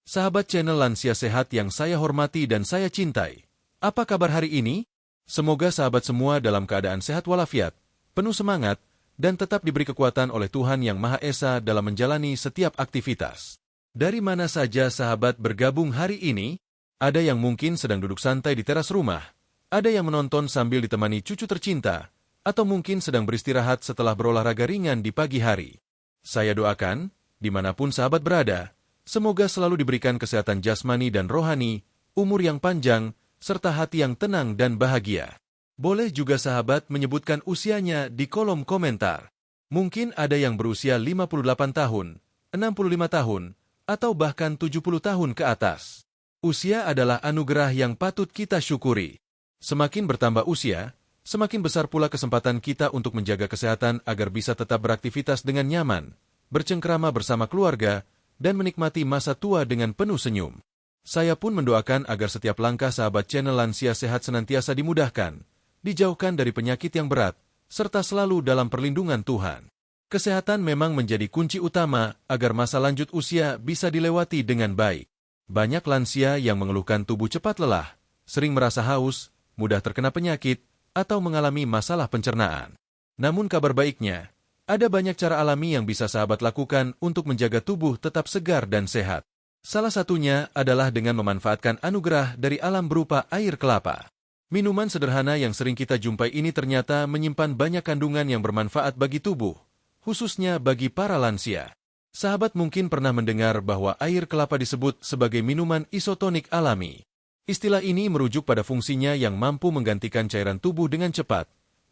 Sahabat channel Lansia Sehat yang saya hormati dan saya cintai. Apa kabar hari ini? Semoga sahabat semua dalam keadaan sehat walafiat, penuh semangat, dan tetap diberi kekuatan oleh Tuhan Yang Maha Esa dalam menjalani setiap aktivitas. Dari mana saja sahabat bergabung hari ini? Ada yang mungkin sedang duduk santai di teras rumah, ada yang menonton sambil ditemani cucu tercinta, atau mungkin sedang beristirahat setelah berolahraga ringan di pagi hari. Saya doakan, dimanapun sahabat berada, semoga selalu diberikan kesehatan jasmani dan rohani, umur yang panjang, serta hati yang tenang dan bahagia. Boleh juga sahabat menyebutkan usianya di kolom komentar. Mungkin ada yang berusia 58 tahun, 65 tahun, atau bahkan 70 tahun ke atas. Usia adalah anugerah yang patut kita syukuri. Semakin bertambah usia, semakin besar pula kesempatan kita untuk menjaga kesehatan agar bisa tetap beraktivitas dengan nyaman, bercengkrama bersama keluarga, dan menikmati masa tua dengan penuh senyum. Saya pun mendoakan agar setiap langkah sahabat channel Lansia Sehat senantiasa dimudahkan, dijauhkan dari penyakit yang berat, serta selalu dalam perlindungan Tuhan. Kesehatan memang menjadi kunci utama agar masa lanjut usia bisa dilewati dengan baik. Banyak lansia yang mengeluhkan tubuh cepat lelah, sering merasa haus, mudah terkena penyakit, atau mengalami masalah pencernaan. Namun kabar baiknya, ada banyak cara alami yang bisa sahabat lakukan untuk menjaga tubuh tetap segar dan sehat. Salah satunya adalah dengan memanfaatkan anugerah dari alam berupa air kelapa. Minuman sederhana yang sering kita jumpai ini ternyata menyimpan banyak kandungan yang bermanfaat bagi tubuh, khususnya bagi para lansia. Sahabat mungkin pernah mendengar bahwa air kelapa disebut sebagai minuman isotonik alami. Istilah ini merujuk pada fungsinya yang mampu menggantikan cairan tubuh dengan cepat,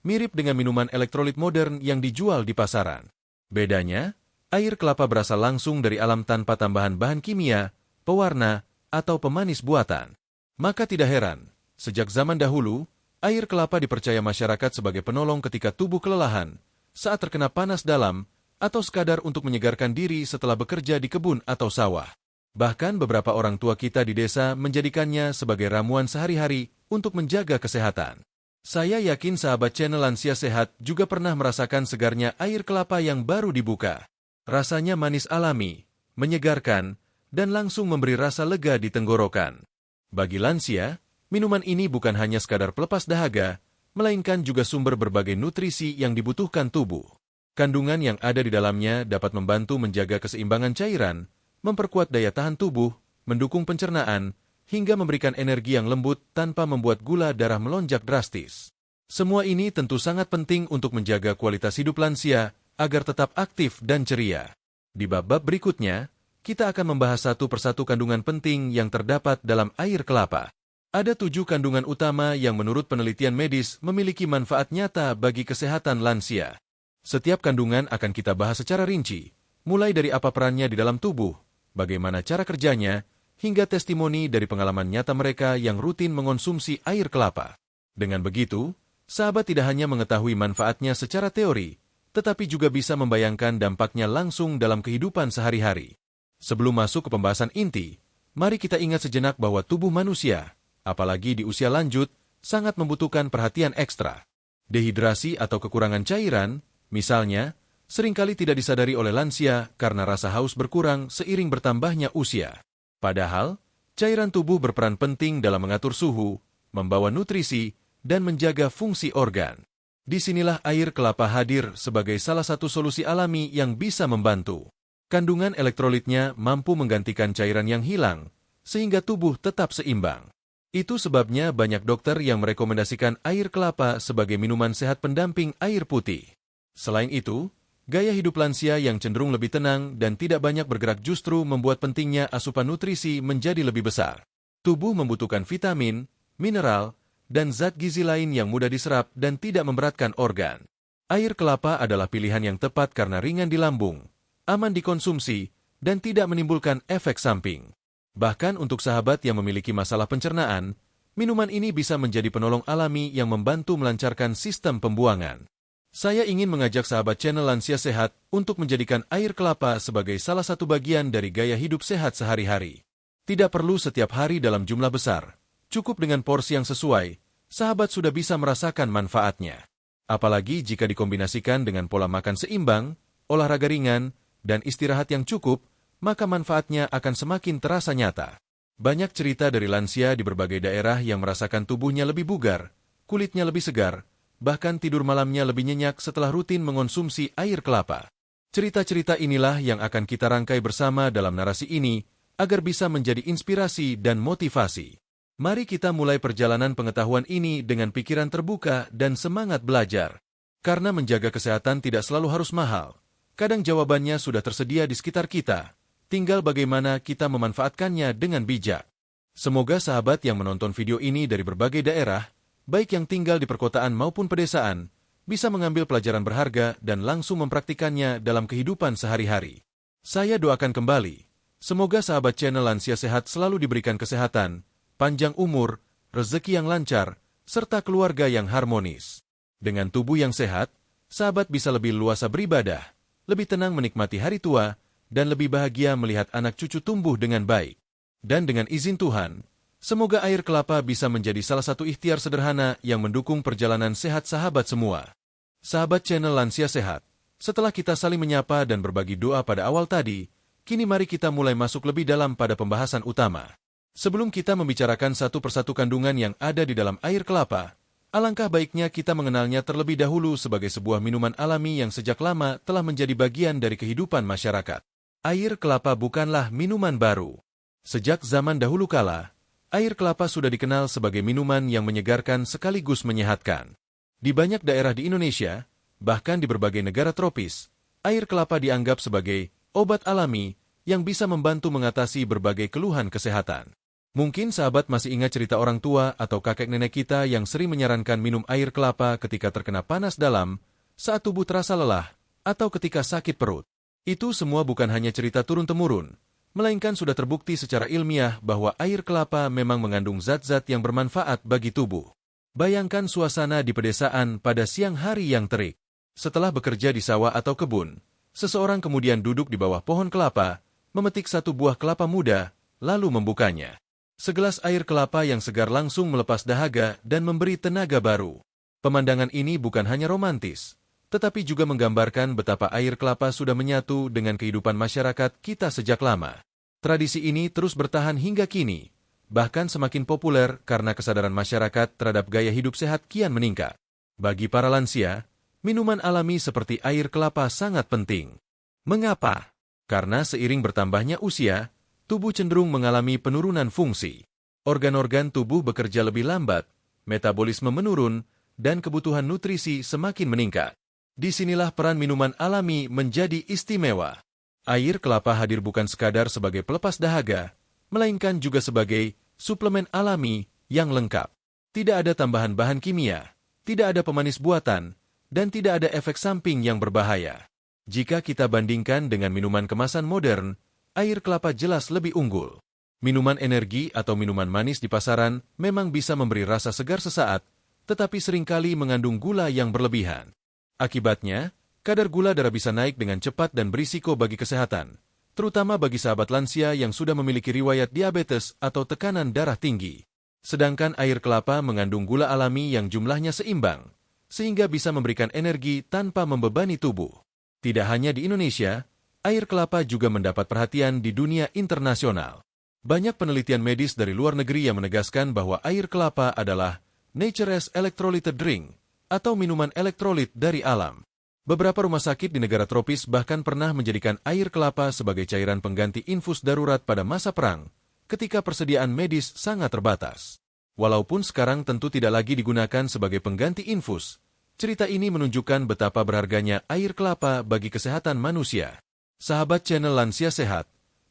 mirip dengan minuman elektrolit modern yang dijual di pasaran. Bedanya, air kelapa berasal langsung dari alam tanpa tambahan bahan kimia, pewarna, atau pemanis buatan. Maka tidak heran, sejak zaman dahulu, air kelapa dipercaya masyarakat sebagai penolong ketika tubuh kelelahan, saat terkena panas dalam, atau sekadar untuk menyegarkan diri setelah bekerja di kebun atau sawah. Bahkan beberapa orang tua kita di desa menjadikannya sebagai ramuan sehari-hari untuk menjaga kesehatan. Saya yakin sahabat channel Lansia Sehat juga pernah merasakan segarnya air kelapa yang baru dibuka. Rasanya manis alami, menyegarkan, dan langsung memberi rasa lega di tenggorokan. Bagi lansia, minuman ini bukan hanya sekadar pelepas dahaga, melainkan juga sumber berbagai nutrisi yang dibutuhkan tubuh. Kandungan yang ada di dalamnya dapat membantu menjaga keseimbangan cairan, memperkuat daya tahan tubuh, mendukung pencernaan, hingga memberikan energi yang lembut tanpa membuat gula darah melonjak drastis. Semua ini tentu sangat penting untuk menjaga kualitas hidup lansia agar tetap aktif dan ceria. Di bab-bab berikutnya, kita akan membahas satu persatu kandungan penting yang terdapat dalam air kelapa. Ada 7 kandungan utama yang menurut penelitian medis memiliki manfaat nyata bagi kesehatan lansia. Setiap kandungan akan kita bahas secara rinci, mulai dari apa perannya di dalam tubuh, bagaimana cara kerjanya, hingga testimoni dari pengalaman nyata mereka yang rutin mengonsumsi air kelapa. Dengan begitu, sahabat tidak hanya mengetahui manfaatnya secara teori, tetapi juga bisa membayangkan dampaknya langsung dalam kehidupan sehari-hari. Sebelum masuk ke pembahasan inti, mari kita ingat sejenak bahwa tubuh manusia, apalagi di usia lanjut, sangat membutuhkan perhatian ekstra. Dehidrasi atau kekurangan cairan, misalnya, seringkali tidak disadari oleh lansia karena rasa haus berkurang seiring bertambahnya usia. Padahal, cairan tubuh berperan penting dalam mengatur suhu, membawa nutrisi, dan menjaga fungsi organ. Disinilah air kelapa hadir sebagai salah satu solusi alami yang bisa membantu. Kandungan elektrolitnya mampu menggantikan cairan yang hilang, sehingga tubuh tetap seimbang. Itu sebabnya banyak dokter yang merekomendasikan air kelapa sebagai minuman sehat pendamping air putih. Selain itu, gaya hidup lansia yang cenderung lebih tenang dan tidak banyak bergerak justru membuat pentingnya asupan nutrisi menjadi lebih besar. Tubuh membutuhkan vitamin, mineral, dan zat gizi lain yang mudah diserap dan tidak memberatkan organ. Air kelapa adalah pilihan yang tepat karena ringan di lambung, aman dikonsumsi, dan tidak menimbulkan efek samping. Bahkan untuk sahabat yang memiliki masalah pencernaan, minuman ini bisa menjadi penolong alami yang membantu melancarkan sistem pembuangan. Saya ingin mengajak sahabat channel Lansia Sehat untuk menjadikan air kelapa sebagai salah satu bagian dari gaya hidup sehat sehari-hari. Tidak perlu setiap hari dalam jumlah besar. Cukup dengan porsi yang sesuai, sahabat sudah bisa merasakan manfaatnya. Apalagi jika dikombinasikan dengan pola makan seimbang, olahraga ringan, dan istirahat yang cukup, maka manfaatnya akan semakin terasa nyata. Banyak cerita dari lansia di berbagai daerah yang merasakan tubuhnya lebih bugar, kulitnya lebih segar, bahkan tidur malamnya lebih nyenyak setelah rutin mengonsumsi air kelapa. Cerita-cerita inilah yang akan kita rangkai bersama dalam narasi ini, agar bisa menjadi inspirasi dan motivasi. Mari kita mulai perjalanan pengetahuan ini dengan pikiran terbuka dan semangat belajar. Karena menjaga kesehatan tidak selalu harus mahal. Kadang jawabannya sudah tersedia di sekitar kita. Tinggal bagaimana kita memanfaatkannya dengan bijak. Semoga sahabat yang menonton video ini dari berbagai daerah, baik yang tinggal di perkotaan maupun pedesaan, bisa mengambil pelajaran berharga dan langsung mempraktikannya dalam kehidupan sehari-hari. Saya doakan kembali, semoga sahabat channel Lansia Sehat selalu diberikan kesehatan, panjang umur, rezeki yang lancar, serta keluarga yang harmonis. Dengan tubuh yang sehat, sahabat bisa lebih luasa beribadah, lebih tenang menikmati hari tua, dan lebih bahagia melihat anak cucu tumbuh dengan baik. Dan dengan izin Tuhan, semoga air kelapa bisa menjadi salah satu ikhtiar sederhana yang mendukung perjalanan sehat sahabat semua. Sahabat channel Lansia Sehat, setelah kita saling menyapa dan berbagi doa pada awal tadi, kini mari kita mulai masuk lebih dalam pada pembahasan utama. Sebelum kita membicarakan satu persatu kandungan yang ada di dalam air kelapa, alangkah baiknya kita mengenalnya terlebih dahulu sebagai sebuah minuman alami yang sejak lama telah menjadi bagian dari kehidupan masyarakat. Air kelapa bukanlah minuman baru. Sejak zaman dahulu kala, air kelapa sudah dikenal sebagai minuman yang menyegarkan sekaligus menyehatkan. Di banyak daerah di Indonesia, bahkan di berbagai negara tropis, air kelapa dianggap sebagai obat alami yang bisa membantu mengatasi berbagai keluhan kesehatan. Mungkin sahabat masih ingat cerita orang tua atau kakek nenek kita yang sering menyarankan minum air kelapa ketika terkena panas dalam, saat tubuh terasa lelah, atau ketika sakit perut. Itu semua bukan hanya cerita turun-temurun, melainkan sudah terbukti secara ilmiah bahwa air kelapa memang mengandung zat-zat yang bermanfaat bagi tubuh. Bayangkan suasana di pedesaan pada siang hari yang terik. Setelah bekerja di sawah atau kebun, seseorang kemudian duduk di bawah pohon kelapa, memetik satu buah kelapa muda, lalu membukanya. Segelas air kelapa yang segar langsung melepas dahaga dan memberi tenaga baru. Pemandangan ini bukan hanya romantis, tetapi juga menggambarkan betapa air kelapa sudah menyatu dengan kehidupan masyarakat kita sejak lama. Tradisi ini terus bertahan hingga kini, bahkan semakin populer karena kesadaran masyarakat terhadap gaya hidup sehat kian meningkat. Bagi para lansia, minuman alami seperti air kelapa sangat penting. Mengapa? Karena seiring bertambahnya usia, tubuh cenderung mengalami penurunan fungsi. Organ-organ tubuh bekerja lebih lambat, metabolisme menurun, dan kebutuhan nutrisi semakin meningkat. Disinilah peran minuman alami menjadi istimewa. Air kelapa hadir bukan sekadar sebagai pelepas dahaga, melainkan juga sebagai suplemen alami yang lengkap. Tidak ada tambahan bahan kimia, tidak ada pemanis buatan, dan tidak ada efek samping yang berbahaya. Jika kita bandingkan dengan minuman kemasan modern, air kelapa jelas lebih unggul. Minuman energi atau minuman manis di pasaran memang bisa memberi rasa segar sesaat, tetapi seringkali mengandung gula yang berlebihan. Akibatnya, kadar gula darah bisa naik dengan cepat dan berisiko bagi kesehatan, terutama bagi sahabat lansia yang sudah memiliki riwayat diabetes atau tekanan darah tinggi. Sedangkan air kelapa mengandung gula alami yang jumlahnya seimbang, sehingga bisa memberikan energi tanpa membebani tubuh. Tidak hanya di Indonesia, air kelapa juga mendapat perhatian di dunia internasional. Banyak penelitian medis dari luar negeri yang menegaskan bahwa air kelapa adalah nature's electrolyted drink, atau minuman elektrolit dari alam. Beberapa rumah sakit di negara tropis bahkan pernah menjadikan air kelapa sebagai cairan pengganti infus darurat pada masa perang, ketika persediaan medis sangat terbatas. Walaupun sekarang tentu tidak lagi digunakan sebagai pengganti infus, cerita ini menunjukkan betapa berharganya air kelapa bagi kesehatan manusia. Sahabat channel Lansia Sehat,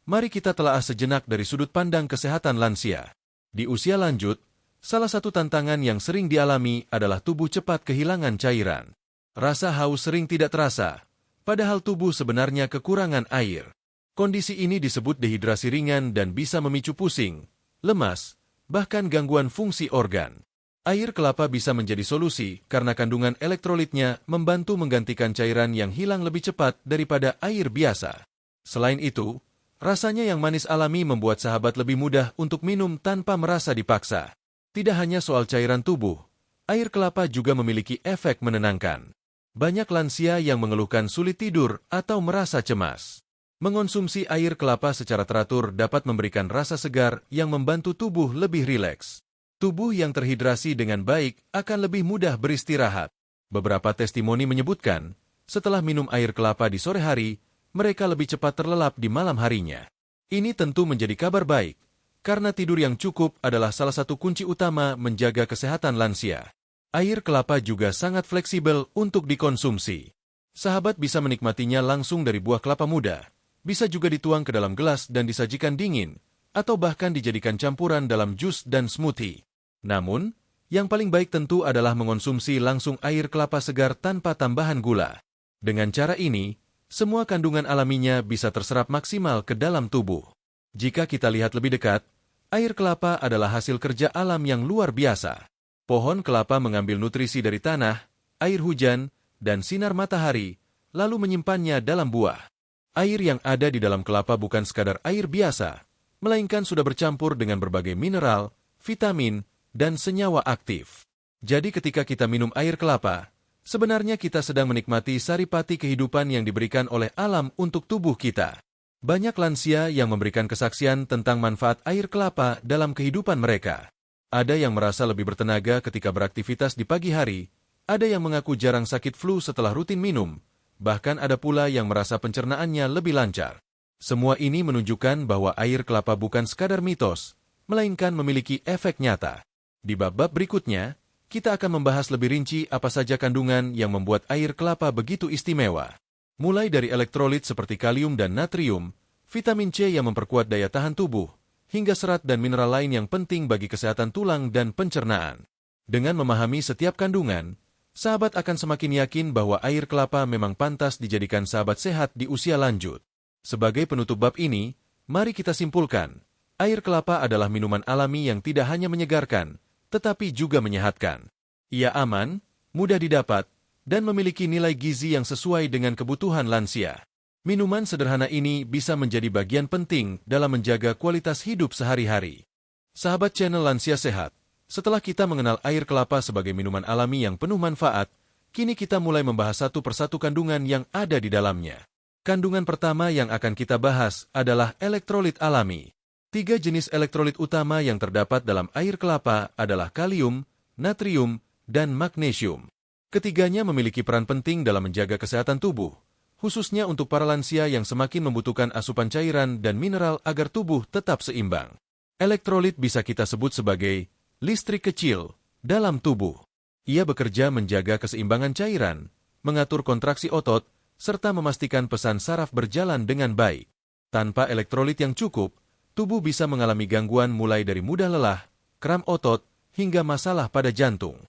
mari kita telaah sejenak dari sudut pandang kesehatan lansia. Di usia lanjut, salah satu tantangan yang sering dialami adalah tubuh cepat kehilangan cairan. Rasa haus sering tidak terasa, padahal tubuh sebenarnya kekurangan air. Kondisi ini disebut dehidrasi ringan dan bisa memicu pusing, lemas, bahkan gangguan fungsi organ. Air kelapa bisa menjadi solusi karena kandungan elektrolitnya membantu menggantikan cairan yang hilang lebih cepat daripada air biasa. Selain itu, rasanya yang manis alami membuat sahabat lebih mudah untuk minum tanpa merasa dipaksa. Tidak hanya soal cairan tubuh, air kelapa juga memiliki efek menenangkan. Banyak lansia yang mengeluhkan sulit tidur atau merasa cemas. Mengonsumsi air kelapa secara teratur dapat memberikan rasa segar yang membantu tubuh lebih rileks. Tubuh yang terhidrasi dengan baik akan lebih mudah beristirahat. Beberapa testimoni menyebutkan, setelah minum air kelapa di sore hari, mereka lebih cepat terlelap di malam harinya. Ini tentu menjadi kabar baik, karena tidur yang cukup adalah salah satu kunci utama menjaga kesehatan lansia. Air kelapa juga sangat fleksibel untuk dikonsumsi. Sahabat bisa menikmatinya langsung dari buah kelapa muda. Bisa juga dituang ke dalam gelas dan disajikan dingin, atau bahkan dijadikan campuran dalam jus dan smoothie. Namun, yang paling baik tentu adalah mengonsumsi langsung air kelapa segar tanpa tambahan gula. Dengan cara ini, semua kandungan alaminya bisa terserap maksimal ke dalam tubuh. Jika kita lihat lebih dekat, air kelapa adalah hasil kerja alam yang luar biasa. Pohon kelapa mengambil nutrisi dari tanah, air hujan, dan sinar matahari, lalu menyimpannya dalam buah. Air yang ada di dalam kelapa bukan sekadar air biasa, melainkan sudah bercampur dengan berbagai mineral, vitamin, dan senyawa aktif. Jadi ketika kita minum air kelapa, sebenarnya kita sedang menikmati saripati kehidupan yang diberikan oleh alam untuk tubuh kita. Banyak lansia yang memberikan kesaksian tentang manfaat air kelapa dalam kehidupan mereka. Ada yang merasa lebih bertenaga ketika beraktivitas di pagi hari, ada yang mengaku jarang sakit flu setelah rutin minum, bahkan ada pula yang merasa pencernaannya lebih lancar. Semua ini menunjukkan bahwa air kelapa bukan sekadar mitos, melainkan memiliki efek nyata. Di bab-bab berikutnya, kita akan membahas lebih rinci apa saja kandungan yang membuat air kelapa begitu istimewa. Mulai dari elektrolit seperti kalium dan natrium, vitamin C yang memperkuat daya tahan tubuh, hingga serat dan mineral lain yang penting bagi kesehatan tulang dan pencernaan. Dengan memahami setiap kandungan, sahabat akan semakin yakin bahwa air kelapa memang pantas dijadikan sahabat sehat di usia lanjut. Sebagai penutup bab ini, mari kita simpulkan, air kelapa adalah minuman alami yang tidak hanya menyegarkan, tetapi juga menyehatkan. Ia aman, mudah didapat, dan memiliki nilai gizi yang sesuai dengan kebutuhan lansia. Minuman sederhana ini bisa menjadi bagian penting dalam menjaga kualitas hidup sehari-hari. Sahabat channel Lansia Sehat, setelah kita mengenal air kelapa sebagai minuman alami yang penuh manfaat, kini kita mulai membahas satu persatu kandungan yang ada di dalamnya. Kandungan pertama yang akan kita bahas adalah elektrolit alami. 3 jenis elektrolit utama yang terdapat dalam air kelapa adalah kalium, natrium, dan magnesium. Ketiganya memiliki peran penting dalam menjaga kesehatan tubuh, khususnya untuk para lansia yang semakin membutuhkan asupan cairan dan mineral agar tubuh tetap seimbang. Elektrolit bisa kita sebut sebagai listrik kecil dalam tubuh. Ia bekerja menjaga keseimbangan cairan, mengatur kontraksi otot, serta memastikan pesan saraf berjalan dengan baik. Tanpa elektrolit yang cukup, tubuh bisa mengalami gangguan mulai dari mudah lelah, kram otot, hingga masalah pada jantung.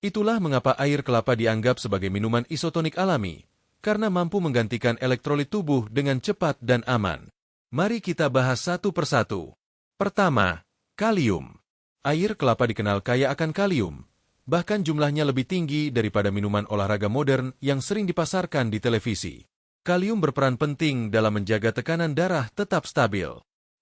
Itulah mengapa air kelapa dianggap sebagai minuman isotonik alami, karena mampu menggantikan elektrolit tubuh dengan cepat dan aman. Mari kita bahas satu persatu. Pertama, kalium. Air kelapa dikenal kaya akan kalium, bahkan jumlahnya lebih tinggi daripada minuman olahraga modern yang sering dipasarkan di televisi. Kalium berperan penting dalam menjaga tekanan darah tetap stabil.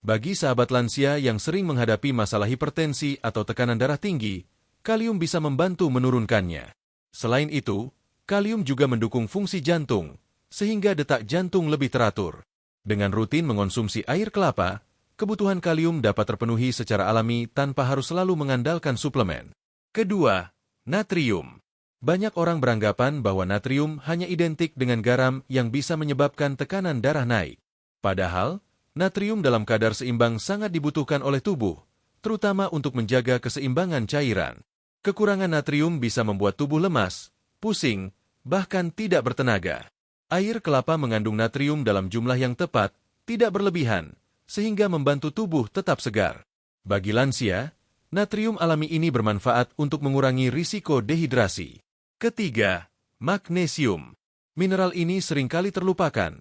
Bagi sahabat lansia yang sering menghadapi masalah hipertensi atau tekanan darah tinggi, kalium bisa membantu menurunkannya. Selain itu, kalium juga mendukung fungsi jantung, sehingga detak jantung lebih teratur. Dengan rutin mengonsumsi air kelapa, kebutuhan kalium dapat terpenuhi secara alami tanpa harus selalu mengandalkan suplemen. Kedua, natrium. Banyak orang beranggapan bahwa natrium hanya identik dengan garam yang bisa menyebabkan tekanan darah naik. Padahal, natrium dalam kadar seimbang sangat dibutuhkan oleh tubuh, terutama untuk menjaga keseimbangan cairan. Kekurangan natrium bisa membuat tubuh lemas, pusing, bahkan tidak bertenaga. Air kelapa mengandung natrium dalam jumlah yang tepat, tidak berlebihan, sehingga membantu tubuh tetap segar. Bagi lansia, natrium alami ini bermanfaat untuk mengurangi risiko dehidrasi. Ketiga, magnesium. Mineral ini seringkali terlupakan,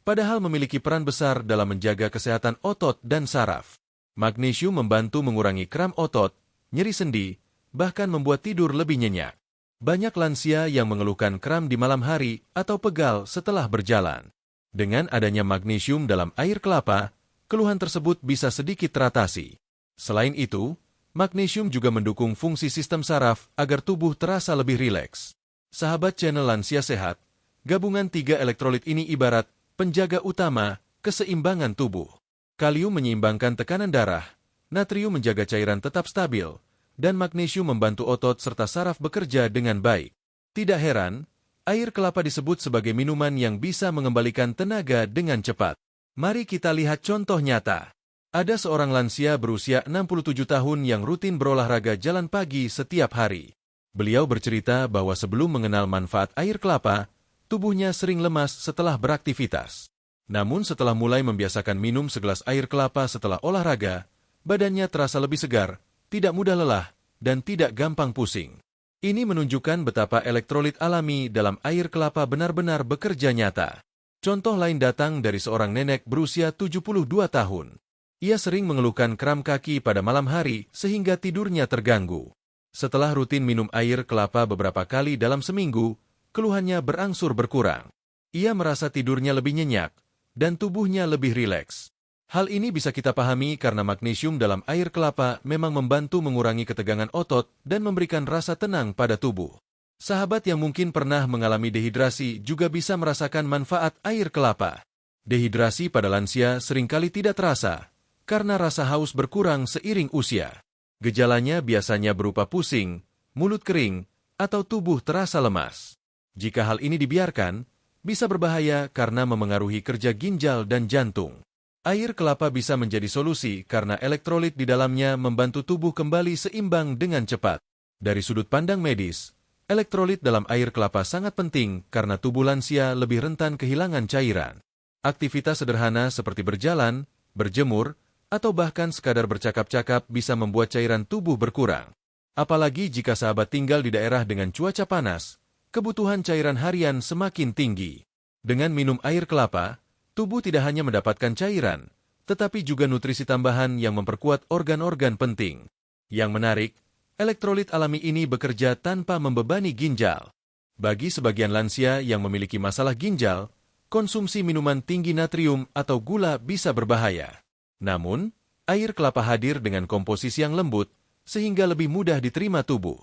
padahal memiliki peran besar dalam menjaga kesehatan otot dan saraf. Magnesium membantu mengurangi kram otot, nyeri sendi, bahkan membuat tidur lebih nyenyak. Banyak lansia yang mengeluhkan kram di malam hari atau pegal setelah berjalan. Dengan adanya magnesium dalam air kelapa, keluhan tersebut bisa sedikit teratasi. Selain itu, magnesium juga mendukung fungsi sistem saraf agar tubuh terasa lebih rileks. Sahabat channel Lansia Sehat, gabungan 3 elektrolit ini ibarat penjaga utama keseimbangan tubuh. Kalium menyeimbangkan tekanan darah, natrium menjaga cairan tetap stabil, dan magnesium membantu otot serta saraf bekerja dengan baik. Tidak heran, air kelapa disebut sebagai minuman yang bisa mengembalikan tenaga dengan cepat. Mari kita lihat contoh nyata. Ada seorang lansia berusia 67 tahun yang rutin berolahraga jalan pagi setiap hari. Beliau bercerita bahwa sebelum mengenal manfaat air kelapa, tubuhnya sering lemas setelah beraktivitas. Namun setelah mulai membiasakan minum segelas air kelapa setelah olahraga, badannya terasa lebih segar, tidak mudah lelah, dan tidak gampang pusing. Ini menunjukkan betapa elektrolit alami dalam air kelapa benar-benar bekerja nyata. Contoh lain datang dari seorang nenek berusia 72 tahun. Ia sering mengeluhkan kram kaki pada malam hari sehingga tidurnya terganggu. Setelah rutin minum air kelapa beberapa kali dalam seminggu, keluhannya berangsur berkurang. Ia merasa tidurnya lebih nyenyak, dan tubuhnya lebih rileks. Hal ini bisa kita pahami karena magnesium dalam air kelapa memang membantu mengurangi ketegangan otot dan memberikan rasa tenang pada tubuh. Sahabat yang mungkin pernah mengalami dehidrasi juga bisa merasakan manfaat air kelapa. Dehidrasi pada lansia seringkali tidak terasa, karena rasa haus berkurang seiring usia. Gejalanya biasanya berupa pusing, mulut kering, atau tubuh terasa lemas. Jika hal ini dibiarkan, bisa berbahaya karena memengaruhi kerja ginjal dan jantung. Air kelapa bisa menjadi solusi karena elektrolit di dalamnya membantu tubuh kembali seimbang dengan cepat. Dari sudut pandang medis, elektrolit dalam air kelapa sangat penting karena tubuh lansia lebih rentan kehilangan cairan. Aktivitas sederhana seperti berjalan, berjemur, atau bahkan sekadar bercakap-cakap bisa membuat cairan tubuh berkurang. Apalagi jika sahabat tinggal di daerah dengan cuaca panas, kebutuhan cairan harian semakin tinggi. Dengan minum air kelapa, tubuh tidak hanya mendapatkan cairan, tetapi juga nutrisi tambahan yang memperkuat organ-organ penting. Yang menarik, elektrolit alami ini bekerja tanpa membebani ginjal. Bagi sebagian lansia yang memiliki masalah ginjal, konsumsi minuman tinggi natrium atau gula bisa berbahaya. Namun, air kelapa hadir dengan komposisi yang lembut, sehingga lebih mudah diterima tubuh.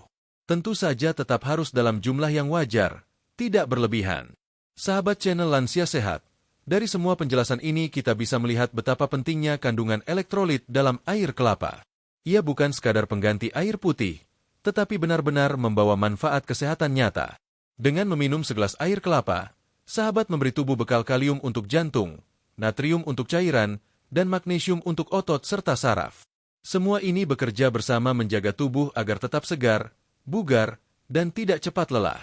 Tentu saja tetap harus dalam jumlah yang wajar, tidak berlebihan. Sahabat channel Lansia Sehat, dari semua penjelasan ini kita bisa melihat betapa pentingnya kandungan elektrolit dalam air kelapa. Ia bukan sekadar pengganti air putih, tetapi benar-benar membawa manfaat kesehatan nyata. Dengan meminum segelas air kelapa, sahabat memberi tubuh bekal kalium untuk jantung, natrium untuk cairan, dan magnesium untuk otot serta saraf. Semua ini bekerja bersama menjaga tubuh agar tetap segar, bugar, dan tidak cepat lelah.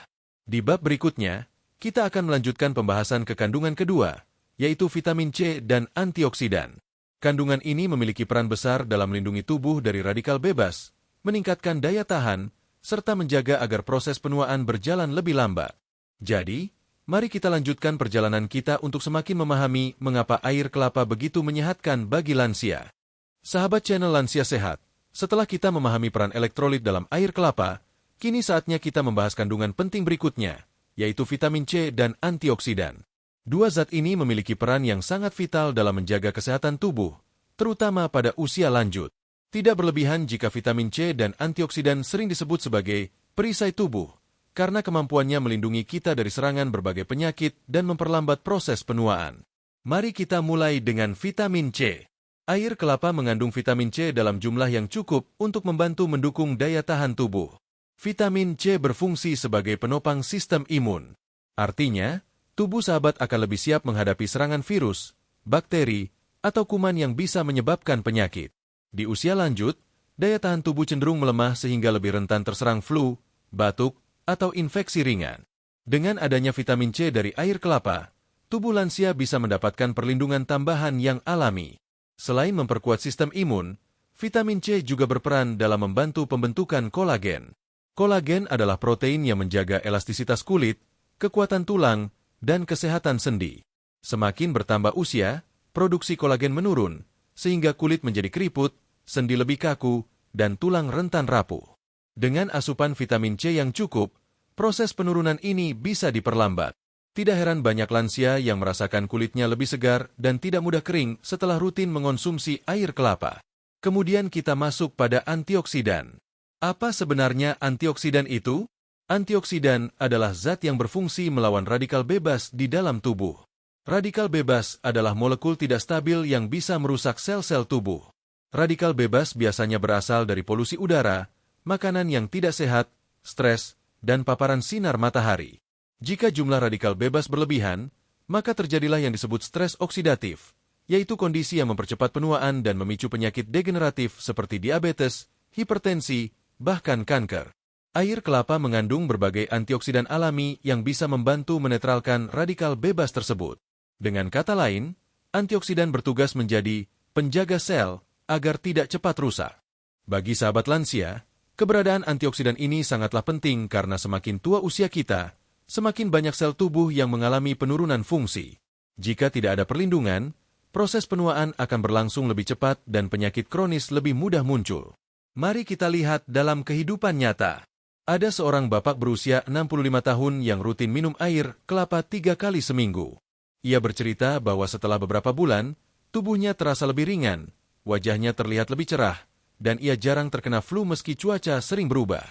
Di bab berikutnya, kita akan melanjutkan pembahasan ke kandungan kedua, yaitu vitamin C dan antioksidan. Kandungan ini memiliki peran besar dalam melindungi tubuh dari radikal bebas, meningkatkan daya tahan, serta menjaga agar proses penuaan berjalan lebih lambat. Jadi, mari kita lanjutkan perjalanan kita untuk semakin memahami mengapa air kelapa begitu menyehatkan bagi lansia. Sahabat channel Lansia Sehat, setelah kita memahami peran elektrolit dalam air kelapa, kini saatnya kita membahas kandungan penting berikutnya, yaitu vitamin C dan antioksidan. Dua zat ini memiliki peran yang sangat vital dalam menjaga kesehatan tubuh, terutama pada usia lanjut. Tidak berlebihan jika vitamin C dan antioksidan sering disebut sebagai perisai tubuh, karena kemampuannya melindungi kita dari serangan berbagai penyakit dan memperlambat proses penuaan. Mari kita mulai dengan vitamin C. Air kelapa mengandung vitamin C dalam jumlah yang cukup untuk membantu mendukung daya tahan tubuh. Vitamin C berfungsi sebagai penopang sistem imun. Artinya, tubuh sahabat akan lebih siap menghadapi serangan virus, bakteri, atau kuman yang bisa menyebabkan penyakit. Di usia lanjut, daya tahan tubuh cenderung melemah sehingga lebih rentan terserang flu, batuk, atau infeksi ringan. Dengan adanya vitamin C dari air kelapa, tubuh lansia bisa mendapatkan perlindungan tambahan yang alami. Selain memperkuat sistem imun, vitamin C juga berperan dalam membantu pembentukan kolagen. Kolagen adalah protein yang menjaga elastisitas kulit, kekuatan tulang, dan kesehatan sendi. Semakin bertambah usia, produksi kolagen menurun, sehingga kulit menjadi keriput, sendi lebih kaku, dan tulang rentan rapuh. Dengan asupan vitamin C yang cukup, proses penurunan ini bisa diperlambat. Tidak heran banyak lansia yang merasakan kulitnya lebih segar dan tidak mudah kering setelah rutin mengonsumsi air kelapa. Kemudian kita masuk pada antioksidan. Apa sebenarnya antioksidan itu? Antioksidan adalah zat yang berfungsi melawan radikal bebas di dalam tubuh. Radikal bebas adalah molekul tidak stabil yang bisa merusak sel-sel tubuh. Radikal bebas biasanya berasal dari polusi udara, makanan yang tidak sehat, stres, dan paparan sinar matahari. Jika jumlah radikal bebas berlebihan, maka terjadilah yang disebut stres oksidatif, yaitu kondisi yang mempercepat penuaan dan memicu penyakit degeneratif seperti diabetes, hipertensi, bahkan kanker. Air kelapa mengandung berbagai antioksidan alami yang bisa membantu menetralkan radikal bebas tersebut. Dengan kata lain, antioksidan bertugas menjadi penjaga sel agar tidak cepat rusak. Bagi sahabat lansia, keberadaan antioksidan ini sangatlah penting karena semakin tua usia kita, semakin banyak sel tubuh yang mengalami penurunan fungsi. Jika tidak ada perlindungan, proses penuaan akan berlangsung lebih cepat dan penyakit kronis lebih mudah muncul. Mari kita lihat dalam kehidupan nyata. Ada seorang bapak berusia 65 tahun yang rutin minum air kelapa 3 kali seminggu. Ia bercerita bahwa setelah beberapa bulan, tubuhnya terasa lebih ringan, wajahnya terlihat lebih cerah, dan ia jarang terkena flu meski cuaca sering berubah.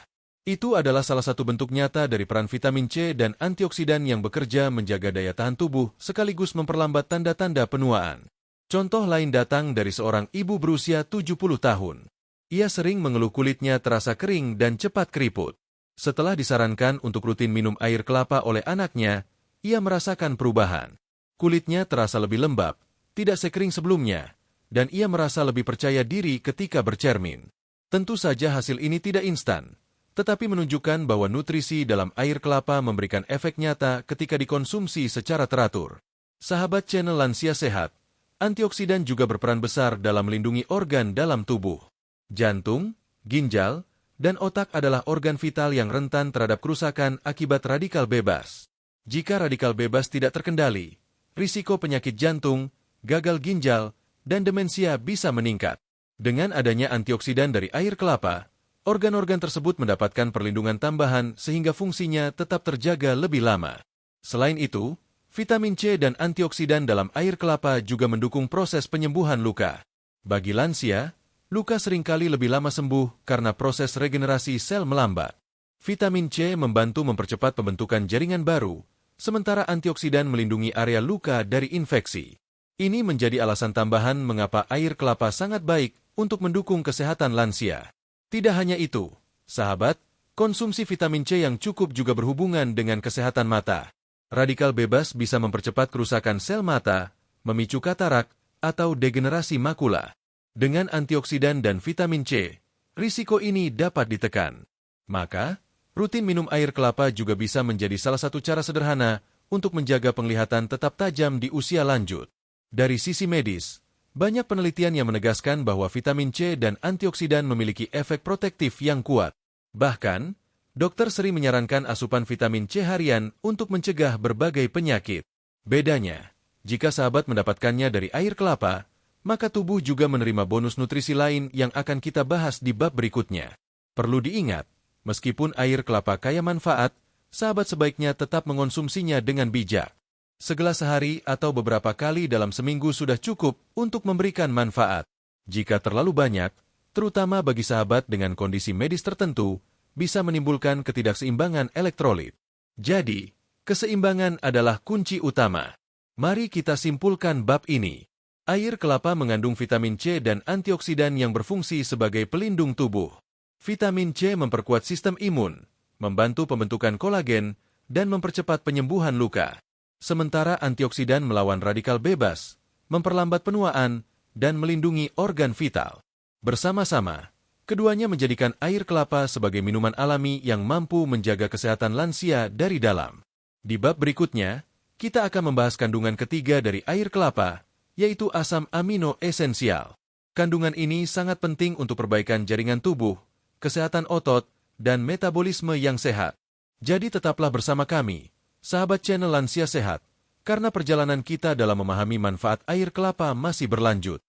Itu adalah salah satu bentuk nyata dari peran vitamin C dan antioksidan yang bekerja menjaga daya tahan tubuh sekaligus memperlambat tanda-tanda penuaan. Contoh lain datang dari seorang ibu berusia 70 tahun. Ia sering mengeluh kulitnya terasa kering dan cepat keriput. Setelah disarankan untuk rutin minum air kelapa oleh anaknya, ia merasakan perubahan. Kulitnya terasa lebih lembab, tidak sekering sebelumnya, dan ia merasa lebih percaya diri ketika bercermin. Tentu saja hasil ini tidak instan, tetapi menunjukkan bahwa nutrisi dalam air kelapa memberikan efek nyata ketika dikonsumsi secara teratur. Sahabat channel Lansia Sehat, antioksidan juga berperan besar dalam melindungi organ dalam tubuh. Jantung, ginjal, dan otak adalah organ vital yang rentan terhadap kerusakan akibat radikal bebas. Jika radikal bebas tidak terkendali, risiko penyakit jantung, gagal ginjal, dan demensia bisa meningkat. Dengan adanya antioksidan dari air kelapa, organ-organ tersebut mendapatkan perlindungan tambahan sehingga fungsinya tetap terjaga lebih lama. Selain itu, vitamin C dan antioksidan dalam air kelapa juga mendukung proses penyembuhan luka. Bagi lansia, luka seringkali lebih lama sembuh karena proses regenerasi sel melambat. Vitamin C membantu mempercepat pembentukan jaringan baru, sementara antioksidan melindungi area luka dari infeksi. Ini menjadi alasan tambahan mengapa air kelapa sangat baik untuk mendukung kesehatan lansia. Tidak hanya itu, sahabat, konsumsi vitamin C yang cukup juga berhubungan dengan kesehatan mata. Radikal bebas bisa mempercepat kerusakan sel mata, memicu katarak, atau degenerasi makula. Dengan antioksidan dan vitamin C, risiko ini dapat ditekan. Maka, rutin minum air kelapa juga bisa menjadi salah satu cara sederhana untuk menjaga penglihatan tetap tajam di usia lanjut. Dari sisi medis, banyak penelitian yang menegaskan bahwa vitamin C dan antioksidan memiliki efek protektif yang kuat. Bahkan, dokter sering menyarankan asupan vitamin C harian untuk mencegah berbagai penyakit. Bedanya, jika sahabat mendapatkannya dari air kelapa, maka tubuh juga menerima bonus nutrisi lain yang akan kita bahas di bab berikutnya. Perlu diingat, meskipun air kelapa kaya manfaat, sahabat sebaiknya tetap mengonsumsinya dengan bijak. Segelas sehari atau beberapa kali dalam seminggu sudah cukup untuk memberikan manfaat. Jika terlalu banyak, terutama bagi sahabat dengan kondisi medis tertentu, bisa menimbulkan ketidakseimbangan elektrolit. Jadi, keseimbangan adalah kunci utama. Mari kita simpulkan bab ini. Air kelapa mengandung vitamin C dan antioksidan yang berfungsi sebagai pelindung tubuh. Vitamin C memperkuat sistem imun, membantu pembentukan kolagen, dan mempercepat penyembuhan luka. Sementara antioksidan melawan radikal bebas, memperlambat penuaan, dan melindungi organ vital. Bersama-sama, keduanya menjadikan air kelapa sebagai minuman alami yang mampu menjaga kesehatan lansia dari dalam. Di bab berikutnya, kita akan membahas kandungan ketiga dari air kelapa, yaitu asam amino esensial. Kandungan ini sangat penting untuk perbaikan jaringan tubuh, kesehatan otot, dan metabolisme yang sehat. Jadi tetaplah bersama kami, sahabat channel Lansia Sehat, karena perjalanan kita dalam memahami manfaat air kelapa masih berlanjut.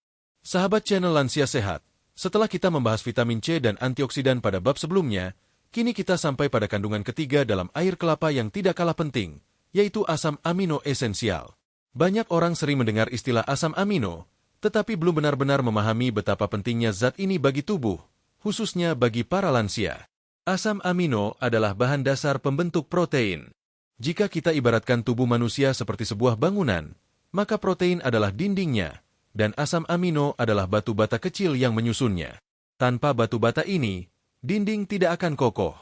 Sahabat channel Lansia Sehat, setelah kita membahas vitamin C dan antioksidan pada bab sebelumnya, kini kita sampai pada kandungan ketiga dalam air kelapa yang tidak kalah penting, yaitu asam amino esensial. Banyak orang sering mendengar istilah asam amino, tetapi belum benar-benar memahami betapa pentingnya zat ini bagi tubuh, khususnya bagi para lansia. Asam amino adalah bahan dasar pembentuk protein. Jika kita ibaratkan tubuh manusia seperti sebuah bangunan, maka protein adalah dindingnya, dan asam amino adalah batu bata kecil yang menyusunnya. Tanpa batu bata ini, dinding tidak akan kokoh.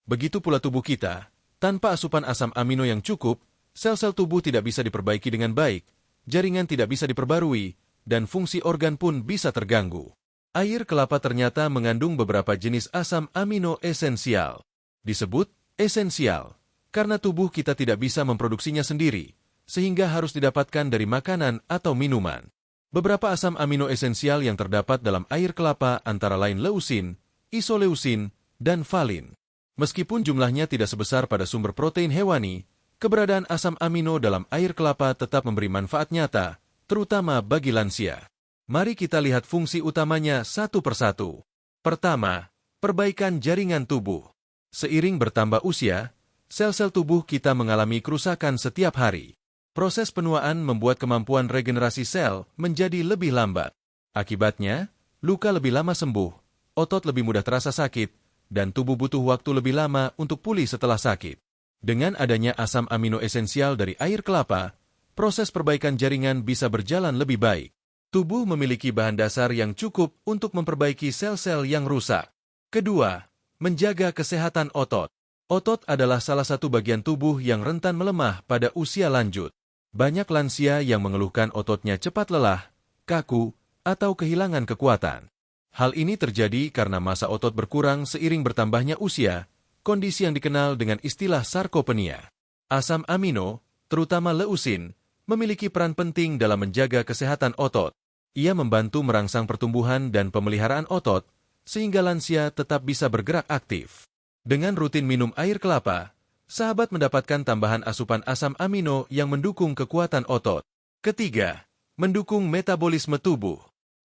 Begitu pula tubuh kita, tanpa asupan asam amino yang cukup, sel-sel tubuh tidak bisa diperbaiki dengan baik, jaringan tidak bisa diperbarui, dan fungsi organ pun bisa terganggu. Air kelapa ternyata mengandung beberapa jenis asam amino esensial. Disebut esensial, karena tubuh kita tidak bisa memproduksinya sendiri, sehingga harus didapatkan dari makanan atau minuman. Beberapa asam amino esensial yang terdapat dalam air kelapa antara lain leusin, isoleusin, dan valin. Meskipun jumlahnya tidak sebesar pada sumber protein hewani, keberadaan asam amino dalam air kelapa tetap memberi manfaat nyata, terutama bagi lansia. Mari kita lihat fungsi utamanya satu persatu. Pertama, perbaikan jaringan tubuh. Seiring bertambah usia, sel-sel tubuh kita mengalami kerusakan setiap hari. Proses penuaan membuat kemampuan regenerasi sel menjadi lebih lambat. Akibatnya, luka lebih lama sembuh, otot lebih mudah terasa sakit, dan tubuh butuh waktu lebih lama untuk pulih setelah sakit. Dengan adanya asam amino esensial dari air kelapa, proses perbaikan jaringan bisa berjalan lebih baik. Tubuh memiliki bahan dasar yang cukup untuk memperbaiki sel-sel yang rusak. Kedua, menjaga kesehatan otot. Otot adalah salah satu bagian tubuh yang rentan melemah pada usia lanjut. Banyak lansia yang mengeluhkan ototnya cepat lelah, kaku, atau kehilangan kekuatan. Hal ini terjadi karena massa otot berkurang seiring bertambahnya usia, kondisi yang dikenal dengan istilah sarkopenia. Asam amino, terutama leusin, memiliki peran penting dalam menjaga kesehatan otot. Ia membantu merangsang pertumbuhan dan pemeliharaan otot, sehingga lansia tetap bisa bergerak aktif. Dengan rutin minum air kelapa, sahabat mendapatkan tambahan asupan asam amino yang mendukung kekuatan otot. Ketiga, mendukung metabolisme tubuh.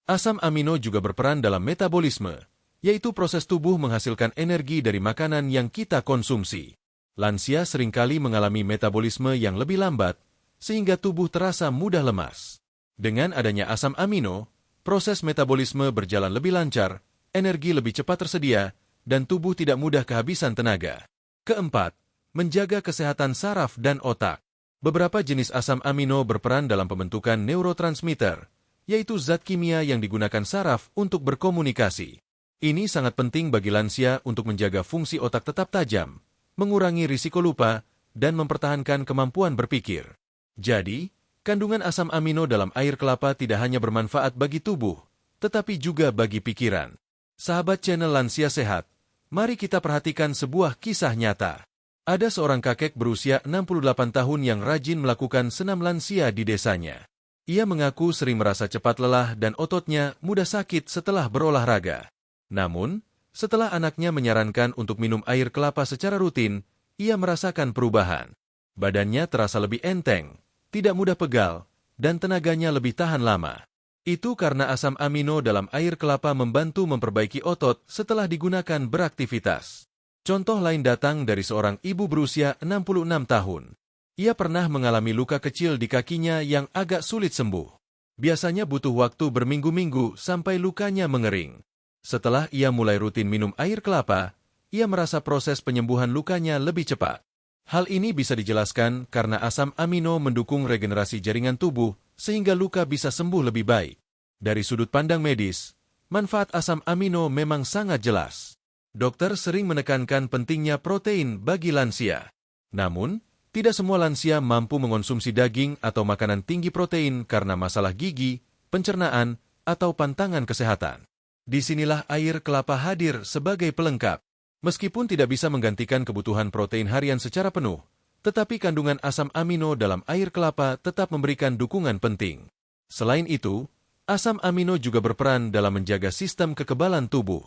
Asam amino juga berperan dalam metabolisme, yaitu proses tubuh menghasilkan energi dari makanan yang kita konsumsi. Lansia seringkali mengalami metabolisme yang lebih lambat, sehingga tubuh terasa mudah lemas. Dengan adanya asam amino, proses metabolisme berjalan lebih lancar, energi lebih cepat tersedia, dan tubuh tidak mudah kehabisan tenaga. Keempat, menjaga kesehatan saraf dan otak. Beberapa jenis asam amino berperan dalam pembentukan neurotransmitter, yaitu zat kimia yang digunakan saraf untuk berkomunikasi. Ini sangat penting bagi lansia untuk menjaga fungsi otak tetap tajam, mengurangi risiko lupa, dan mempertahankan kemampuan berpikir. Jadi, kandungan asam amino dalam air kelapa tidak hanya bermanfaat bagi tubuh, tetapi juga bagi pikiran. Sahabat channel Lansia Sehat, mari kita perhatikan sebuah kisah nyata. Ada seorang kakek berusia 68 tahun yang rajin melakukan senam lansia di desanya. Ia mengaku sering merasa cepat lelah dan ototnya mudah sakit setelah berolahraga. Namun, setelah anaknya menyarankan untuk minum air kelapa secara rutin, ia merasakan perubahan. Badannya terasa lebih enteng, tidak mudah pegal, dan tenaganya lebih tahan lama. Itu karena asam amino dalam air kelapa membantu memperbaiki otot setelah digunakan beraktivitas. Contoh lain datang dari seorang ibu berusia 66 tahun. Ia pernah mengalami luka kecil di kakinya yang agak sulit sembuh. Biasanya butuh waktu berminggu-minggu sampai lukanya mengering. Setelah ia mulai rutin minum air kelapa, ia merasa proses penyembuhan lukanya lebih cepat. Hal ini bisa dijelaskan karena asam amino mendukung regenerasi jaringan tubuh sehingga luka bisa sembuh lebih baik. Dari sudut pandang medis, manfaat asam amino memang sangat jelas. Dokter sering menekankan pentingnya protein bagi lansia. Namun, tidak semua lansia mampu mengonsumsi daging atau makanan tinggi protein karena masalah gigi, pencernaan, atau pantangan kesehatan. Disinilah air kelapa hadir sebagai pelengkap. Meskipun tidak bisa menggantikan kebutuhan protein harian secara penuh, tetapi kandungan asam amino dalam air kelapa tetap memberikan dukungan penting. Selain itu, asam amino juga berperan dalam menjaga sistem kekebalan tubuh.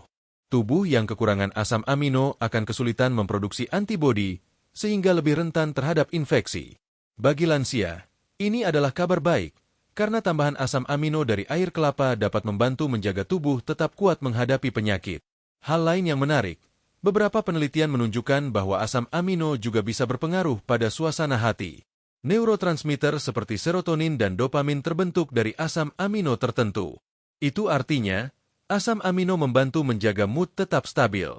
Tubuh yang kekurangan asam amino akan kesulitan memproduksi antibodi, sehingga lebih rentan terhadap infeksi. Bagi lansia, ini adalah kabar baik, karena tambahan asam amino dari air kelapa dapat membantu menjaga tubuh tetap kuat menghadapi penyakit. Hal lain yang menarik, beberapa penelitian menunjukkan bahwa asam amino juga bisa berpengaruh pada suasana hati. Neurotransmitter seperti serotonin dan dopamin terbentuk dari asam amino tertentu. Itu artinya, asam amino membantu menjaga mood tetap stabil.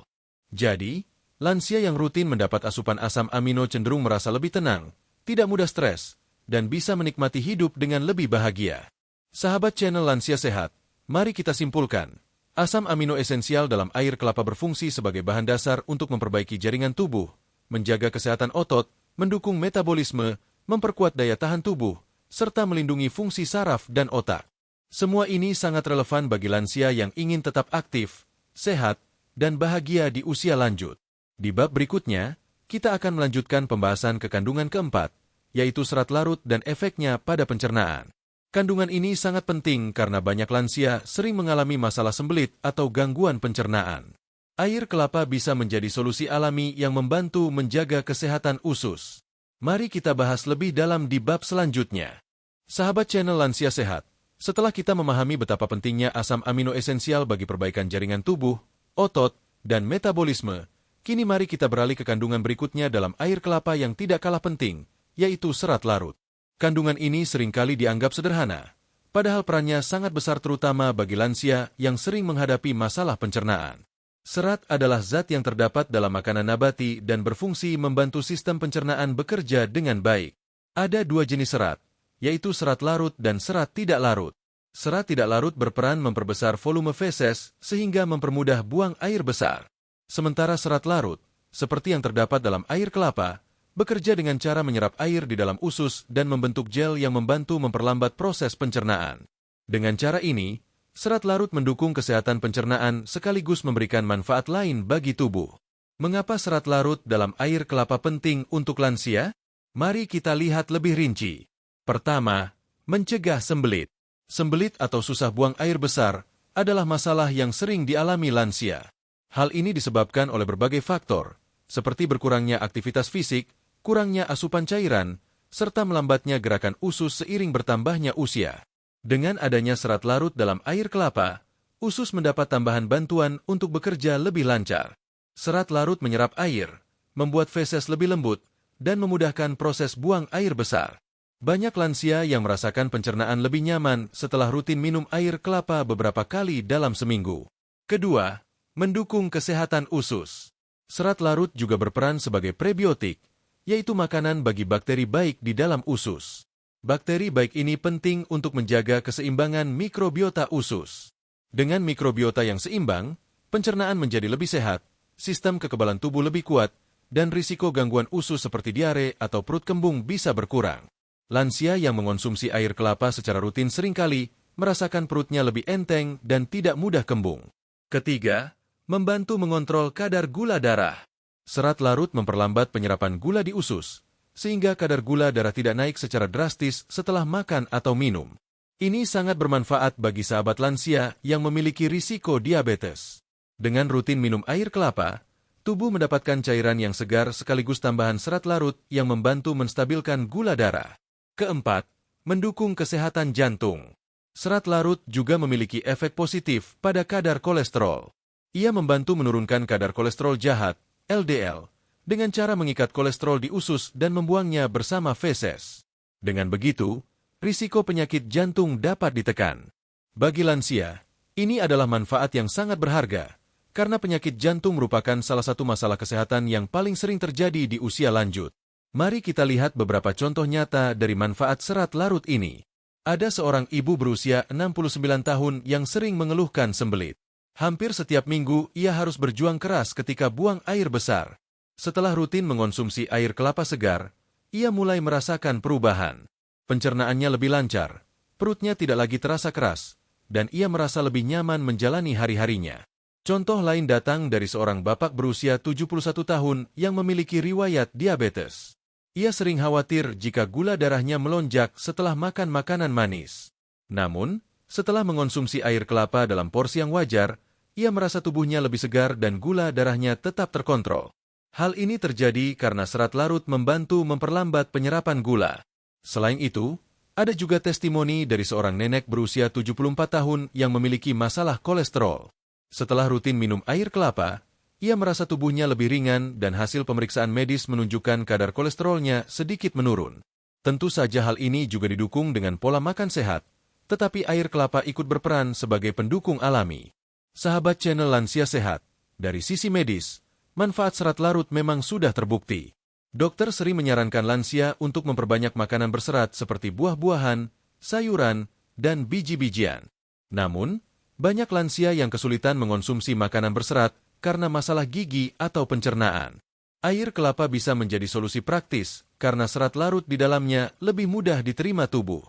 Jadi, lansia yang rutin mendapat asupan asam amino cenderung merasa lebih tenang, tidak mudah stres, dan bisa menikmati hidup dengan lebih bahagia. Sahabat channel Lansia Sehat, mari kita simpulkan. Asam amino esensial dalam air kelapa berfungsi sebagai bahan dasar untuk memperbaiki jaringan tubuh, menjaga kesehatan otot, mendukung metabolisme, memperkuat daya tahan tubuh, serta melindungi fungsi saraf dan otak. Semua ini sangat relevan bagi lansia yang ingin tetap aktif, sehat, dan bahagia di usia lanjut. Di bab berikutnya, kita akan melanjutkan pembahasan kekandungan keempat, yaitu serat larut dan efeknya pada pencernaan. Kandungan ini sangat penting karena banyak lansia sering mengalami masalah sembelit atau gangguan pencernaan. Air kelapa bisa menjadi solusi alami yang membantu menjaga kesehatan usus. Mari kita bahas lebih dalam di bab selanjutnya. Sahabat channel Lansia Sehat, setelah kita memahami betapa pentingnya asam amino esensial bagi perbaikan jaringan tubuh, otot, dan metabolisme, kini mari kita beralih ke kandungan berikutnya dalam air kelapa yang tidak kalah penting, yaitu serat larut. Kandungan ini seringkali dianggap sederhana, padahal perannya sangat besar terutama bagi lansia yang sering menghadapi masalah pencernaan. Serat adalah zat yang terdapat dalam makanan nabati dan berfungsi membantu sistem pencernaan bekerja dengan baik. Ada dua jenis serat, yaitu serat larut dan serat tidak larut. Serat tidak larut berperan memperbesar volume feses sehingga mempermudah buang air besar. Sementara serat larut, seperti yang terdapat dalam air kelapa, bekerja dengan cara menyerap air di dalam usus dan membentuk gel yang membantu memperlambat proses pencernaan. Dengan cara ini, serat larut mendukung kesehatan pencernaan sekaligus memberikan manfaat lain bagi tubuh. Mengapa serat larut dalam air kelapa penting untuk lansia? Mari kita lihat lebih rinci. Pertama, mencegah sembelit. Sembelit atau susah buang air besar adalah masalah yang sering dialami lansia. Hal ini disebabkan oleh berbagai faktor, seperti berkurangnya aktivitas fisik, kurangnya asupan cairan, serta melambatnya gerakan usus seiring bertambahnya usia. Dengan adanya serat larut dalam air kelapa, usus mendapat tambahan bantuan untuk bekerja lebih lancar. Serat larut menyerap air, membuat feses lebih lembut, dan memudahkan proses buang air besar. Banyak lansia yang merasakan pencernaan lebih nyaman setelah rutin minum air kelapa beberapa kali dalam seminggu. Kedua, mendukung kesehatan usus. Serat larut juga berperan sebagai prebiotik, yaitu makanan bagi bakteri baik di dalam usus. Bakteri baik ini penting untuk menjaga keseimbangan mikrobiota usus. Dengan mikrobiota yang seimbang, pencernaan menjadi lebih sehat, sistem kekebalan tubuh lebih kuat, dan risiko gangguan usus seperti diare atau perut kembung bisa berkurang. Lansia yang mengonsumsi air kelapa secara rutin seringkali merasakan perutnya lebih enteng dan tidak mudah kembung. Ketiga, membantu mengontrol kadar gula darah. Serat larut memperlambat penyerapan gula di usus, sehingga kadar gula darah tidak naik secara drastis setelah makan atau minum. Ini sangat bermanfaat bagi sahabat lansia yang memiliki risiko diabetes. Dengan rutin minum air kelapa, tubuh mendapatkan cairan yang segar sekaligus tambahan serat larut yang membantu menstabilkan gula darah. Keempat, mendukung kesehatan jantung. Serat larut juga memiliki efek positif pada kadar kolesterol. Ia membantu menurunkan kadar kolesterol jahat, LDL, dengan cara mengikat kolesterol di usus dan membuangnya bersama feses. Dengan begitu, risiko penyakit jantung dapat ditekan. Bagi lansia, ini adalah manfaat yang sangat berharga, karena penyakit jantung merupakan salah satu masalah kesehatan yang paling sering terjadi di usia lanjut. Mari kita lihat beberapa contoh nyata dari manfaat serat larut ini. Ada seorang ibu berusia 69 tahun yang sering mengeluhkan sembelit. Hampir setiap minggu, ia harus berjuang keras ketika buang air besar. Setelah rutin mengonsumsi air kelapa segar, ia mulai merasakan perubahan. Pencernaannya lebih lancar, perutnya tidak lagi terasa keras, dan ia merasa lebih nyaman menjalani hari-harinya. Contoh lain datang dari seorang bapak berusia 71 tahun yang memiliki riwayat diabetes. Ia sering khawatir jika gula darahnya melonjak setelah makan makanan manis. Namun, setelah mengonsumsi air kelapa dalam porsi yang wajar, ia merasa tubuhnya lebih segar dan gula darahnya tetap terkontrol. Hal ini terjadi karena serat larut membantu memperlambat penyerapan gula. Selain itu, ada juga testimoni dari seorang nenek berusia 74 tahun yang memiliki masalah kolesterol. Setelah rutin minum air kelapa, ia merasa tubuhnya lebih ringan dan hasil pemeriksaan medis menunjukkan kadar kolesterolnya sedikit menurun. Tentu saja hal ini juga didukung dengan pola makan sehat, tetapi air kelapa ikut berperan sebagai pendukung alami. Sahabat channel Lansia Sehat, dari sisi medis, manfaat serat larut memang sudah terbukti. Dokter sering menyarankan lansia untuk memperbanyak makanan berserat seperti buah-buahan, sayuran, dan biji-bijian. Namun, banyak lansia yang kesulitan mengonsumsi makanan berserat karena masalah gigi atau pencernaan. Air kelapa bisa menjadi solusi praktis karena serat larut di dalamnya lebih mudah diterima tubuh.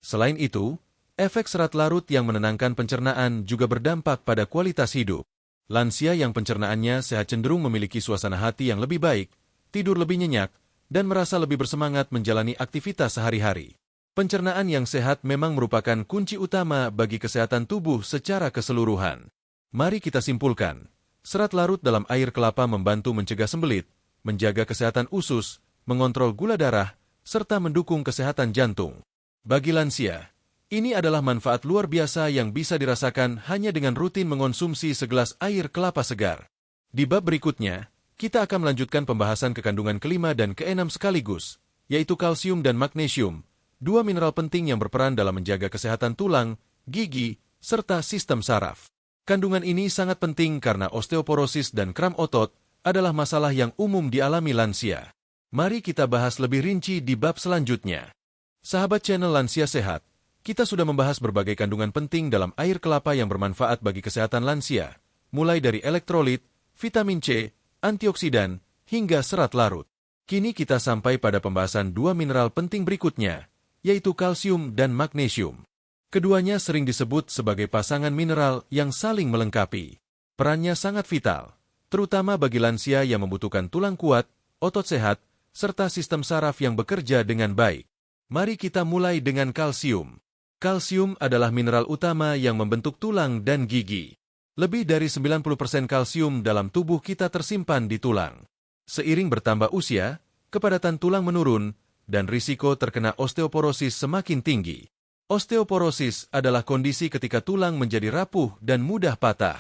Selain itu, efek serat larut yang menenangkan pencernaan juga berdampak pada kualitas hidup. Lansia yang pencernaannya sehat cenderung memiliki suasana hati yang lebih baik, tidur lebih nyenyak, dan merasa lebih bersemangat menjalani aktivitas sehari-hari. Pencernaan yang sehat memang merupakan kunci utama bagi kesehatan tubuh secara keseluruhan. Mari kita simpulkan, serat larut dalam air kelapa membantu mencegah sembelit, menjaga kesehatan usus, mengontrol gula darah, serta mendukung kesehatan jantung. Bagi lansia, ini adalah manfaat luar biasa yang bisa dirasakan hanya dengan rutin mengonsumsi segelas air kelapa segar. Di bab berikutnya, kita akan melanjutkan pembahasan kekandungan kelima dan keenam sekaligus, yaitu kalsium dan magnesium, dua mineral penting yang berperan dalam menjaga kesehatan tulang, gigi, serta sistem saraf. Kandungan ini sangat penting karena osteoporosis dan kram otot adalah masalah yang umum dialami lansia. Mari kita bahas lebih rinci di bab selanjutnya. Sahabat channel Lansia Sehat, kita sudah membahas berbagai kandungan penting dalam air kelapa yang bermanfaat bagi kesehatan lansia, mulai dari elektrolit, vitamin C, antioksidan, hingga serat larut. Kini kita sampai pada pembahasan dua mineral penting berikutnya, yaitu kalsium dan magnesium. Keduanya sering disebut sebagai pasangan mineral yang saling melengkapi. Perannya sangat vital, terutama bagi lansia yang membutuhkan tulang kuat, otot sehat, serta sistem saraf yang bekerja dengan baik. Mari kita mulai dengan kalsium. Kalsium adalah mineral utama yang membentuk tulang dan gigi. Lebih dari 90% kalsium dalam tubuh kita tersimpan di tulang. Seiring bertambah usia, kepadatan tulang menurun, dan risiko terkena osteoporosis semakin tinggi. Osteoporosis adalah kondisi ketika tulang menjadi rapuh dan mudah patah.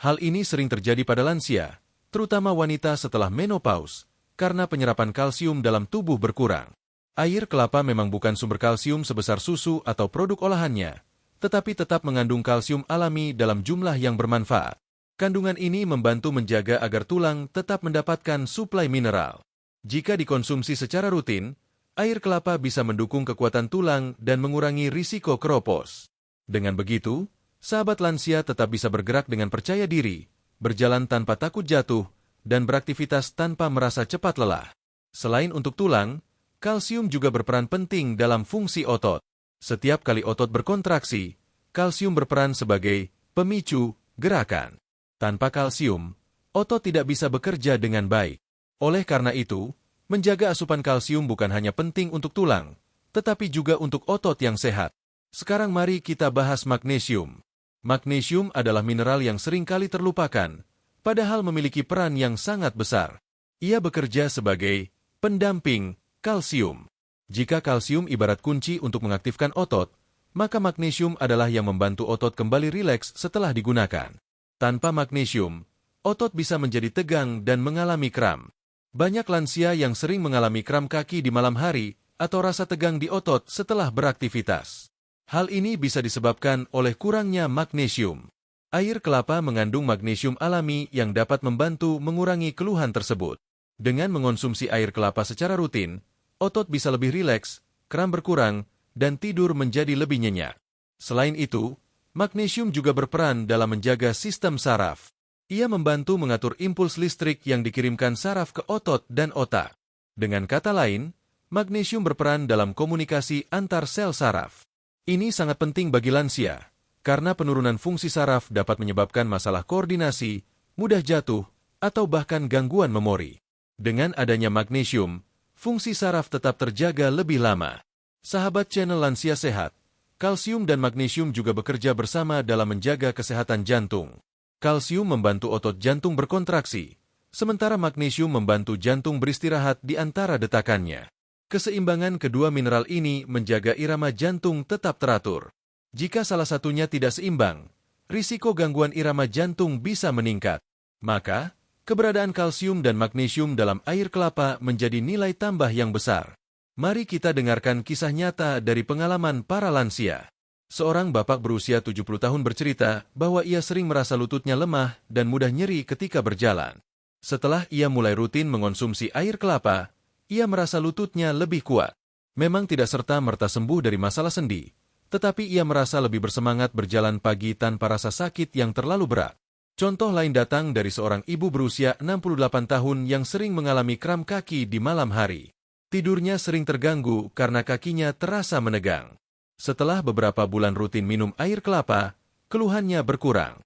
Hal ini sering terjadi pada lansia, terutama wanita setelah menopause, karena penyerapan kalsium dalam tubuh berkurang. Air kelapa memang bukan sumber kalsium sebesar susu atau produk olahannya, tetapi tetap mengandung kalsium alami dalam jumlah yang bermanfaat. Kandungan ini membantu menjaga agar tulang tetap mendapatkan suplai mineral. Jika dikonsumsi secara rutin, air kelapa bisa mendukung kekuatan tulang dan mengurangi risiko keropos. Dengan begitu, sahabat lansia tetap bisa bergerak dengan percaya diri, berjalan tanpa takut jatuh, dan beraktivitas tanpa merasa cepat lelah. Selain untuk tulang, kalsium juga berperan penting dalam fungsi otot. Setiap kali otot berkontraksi, kalsium berperan sebagai pemicu gerakan. Tanpa kalsium, otot tidak bisa bekerja dengan baik. Oleh karena itu, menjaga asupan kalsium bukan hanya penting untuk tulang, tetapi juga untuk otot yang sehat. Sekarang mari kita bahas magnesium. Magnesium adalah mineral yang sering kali terlupakan, padahal memiliki peran yang sangat besar. Ia bekerja sebagai pendamping kalsium. Jika kalsium ibarat kunci untuk mengaktifkan otot, maka magnesium adalah yang membantu otot kembali rileks setelah digunakan. Tanpa magnesium, otot bisa menjadi tegang dan mengalami kram. Banyak lansia yang sering mengalami kram kaki di malam hari atau rasa tegang di otot setelah beraktivitas. Hal ini bisa disebabkan oleh kurangnya magnesium. Air kelapa mengandung magnesium alami yang dapat membantu mengurangi keluhan tersebut. Dengan mengonsumsi air kelapa secara rutin, otot bisa lebih rileks, kram berkurang, dan tidur menjadi lebih nyenyak. Selain itu, magnesium juga berperan dalam menjaga sistem saraf. Ia membantu mengatur impuls listrik yang dikirimkan saraf ke otot dan otak. Dengan kata lain, magnesium berperan dalam komunikasi antar sel saraf. Ini sangat penting bagi lansia, karena penurunan fungsi saraf dapat menyebabkan masalah koordinasi, mudah jatuh, atau bahkan gangguan memori. Dengan adanya magnesium, fungsi saraf tetap terjaga lebih lama. Sahabat channel Lansia Sehat, kalsium dan magnesium juga bekerja bersama dalam menjaga kesehatan jantung. Kalsium membantu otot jantung berkontraksi, sementara magnesium membantu jantung beristirahat di antara detakannya. Keseimbangan kedua mineral ini menjaga irama jantung tetap teratur. Jika salah satunya tidak seimbang, risiko gangguan irama jantung bisa meningkat. Maka, keberadaan kalsium dan magnesium dalam air kelapa menjadi nilai tambah yang besar. Mari kita dengarkan kisah nyata dari pengalaman para lansia. Seorang bapak berusia 70 tahun bercerita bahwa ia sering merasa lututnya lemah dan mudah nyeri ketika berjalan. Setelah ia mulai rutin mengonsumsi air kelapa, ia merasa lututnya lebih kuat. Memang tidak serta-merta sembuh dari masalah sendi, tetapi ia merasa lebih bersemangat berjalan pagi tanpa rasa sakit yang terlalu berat. Contoh lain datang dari seorang ibu berusia 68 tahun yang sering mengalami kram kaki di malam hari. Tidurnya sering terganggu karena kakinya terasa menegang. Setelah beberapa bulan rutin minum air kelapa, keluhannya berkurang.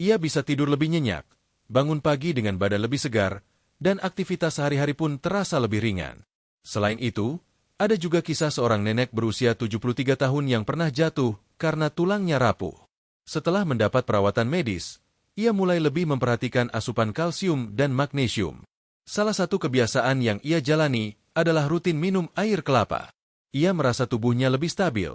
Ia bisa tidur lebih nyenyak, bangun pagi dengan badan lebih segar, dan aktivitas sehari-hari pun terasa lebih ringan. Selain itu, ada juga kisah seorang nenek berusia 73 tahun yang pernah jatuh karena tulangnya rapuh. Setelah mendapat perawatan medis, ia mulai lebih memperhatikan asupan kalsium dan magnesium. Salah satu kebiasaan yang ia jalani adalah rutin minum air kelapa. Ia merasa tubuhnya lebih stabil,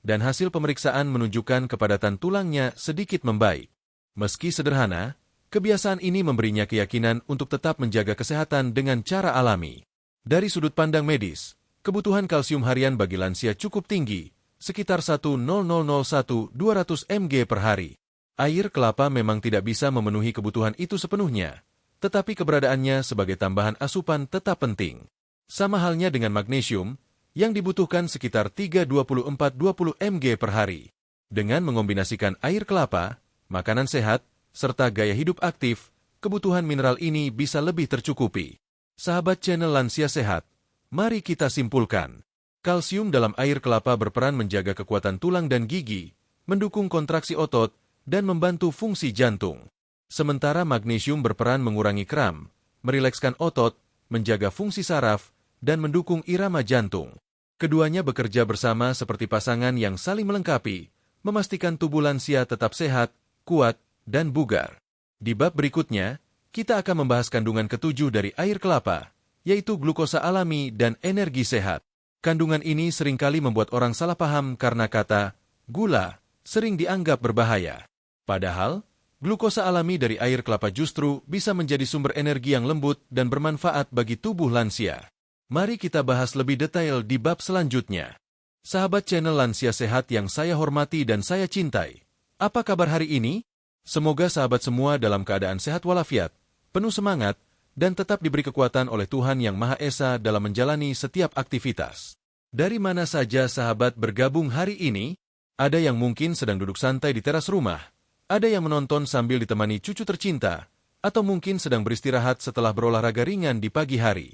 dan hasil pemeriksaan menunjukkan kepadatan tulangnya sedikit membaik. Meski sederhana, kebiasaan ini memberinya keyakinan untuk tetap menjaga kesehatan dengan cara alami. Dari sudut pandang medis, kebutuhan kalsium harian bagi lansia cukup tinggi, sekitar 1,0001-200 mg per hari. Air kelapa memang tidak bisa memenuhi kebutuhan itu sepenuhnya, tetapi keberadaannya sebagai tambahan asupan tetap penting. Sama halnya dengan magnesium, yang dibutuhkan sekitar 3,24-20 mg per hari. Dengan mengombinasikan air kelapa, makanan sehat, serta gaya hidup aktif, kebutuhan mineral ini bisa lebih tercukupi. Sahabat channel Lansia Sehat, mari kita simpulkan. Kalsium dalam air kelapa berperan menjaga kekuatan tulang dan gigi, mendukung kontraksi otot, dan membantu fungsi jantung. Sementara magnesium berperan mengurangi kram, merilekskan otot, menjaga fungsi saraf, dan mendukung irama jantung. Keduanya bekerja bersama seperti pasangan yang saling melengkapi, memastikan tubuh lansia tetap sehat, kuat, dan bugar. Di bab berikutnya, kita akan membahas kandungan ketujuh dari air kelapa, yaitu glukosa alami dan energi sehat. Kandungan ini seringkali membuat orang salah paham karena kata gula sering dianggap berbahaya. Padahal, glukosa alami dari air kelapa justru bisa menjadi sumber energi yang lembut dan bermanfaat bagi tubuh lansia. Mari kita bahas lebih detail di bab selanjutnya. Sahabat channel Lansia Sehat yang saya hormati dan saya cintai, apa kabar hari ini? Semoga sahabat semua dalam keadaan sehat walafiat, penuh semangat, dan tetap diberi kekuatan oleh Tuhan Yang Maha Esa dalam menjalani setiap aktivitas. Dari mana saja sahabat bergabung hari ini? Ada yang mungkin sedang duduk santai di teras rumah, ada yang menonton sambil ditemani cucu tercinta, atau mungkin sedang beristirahat setelah berolahraga ringan di pagi hari.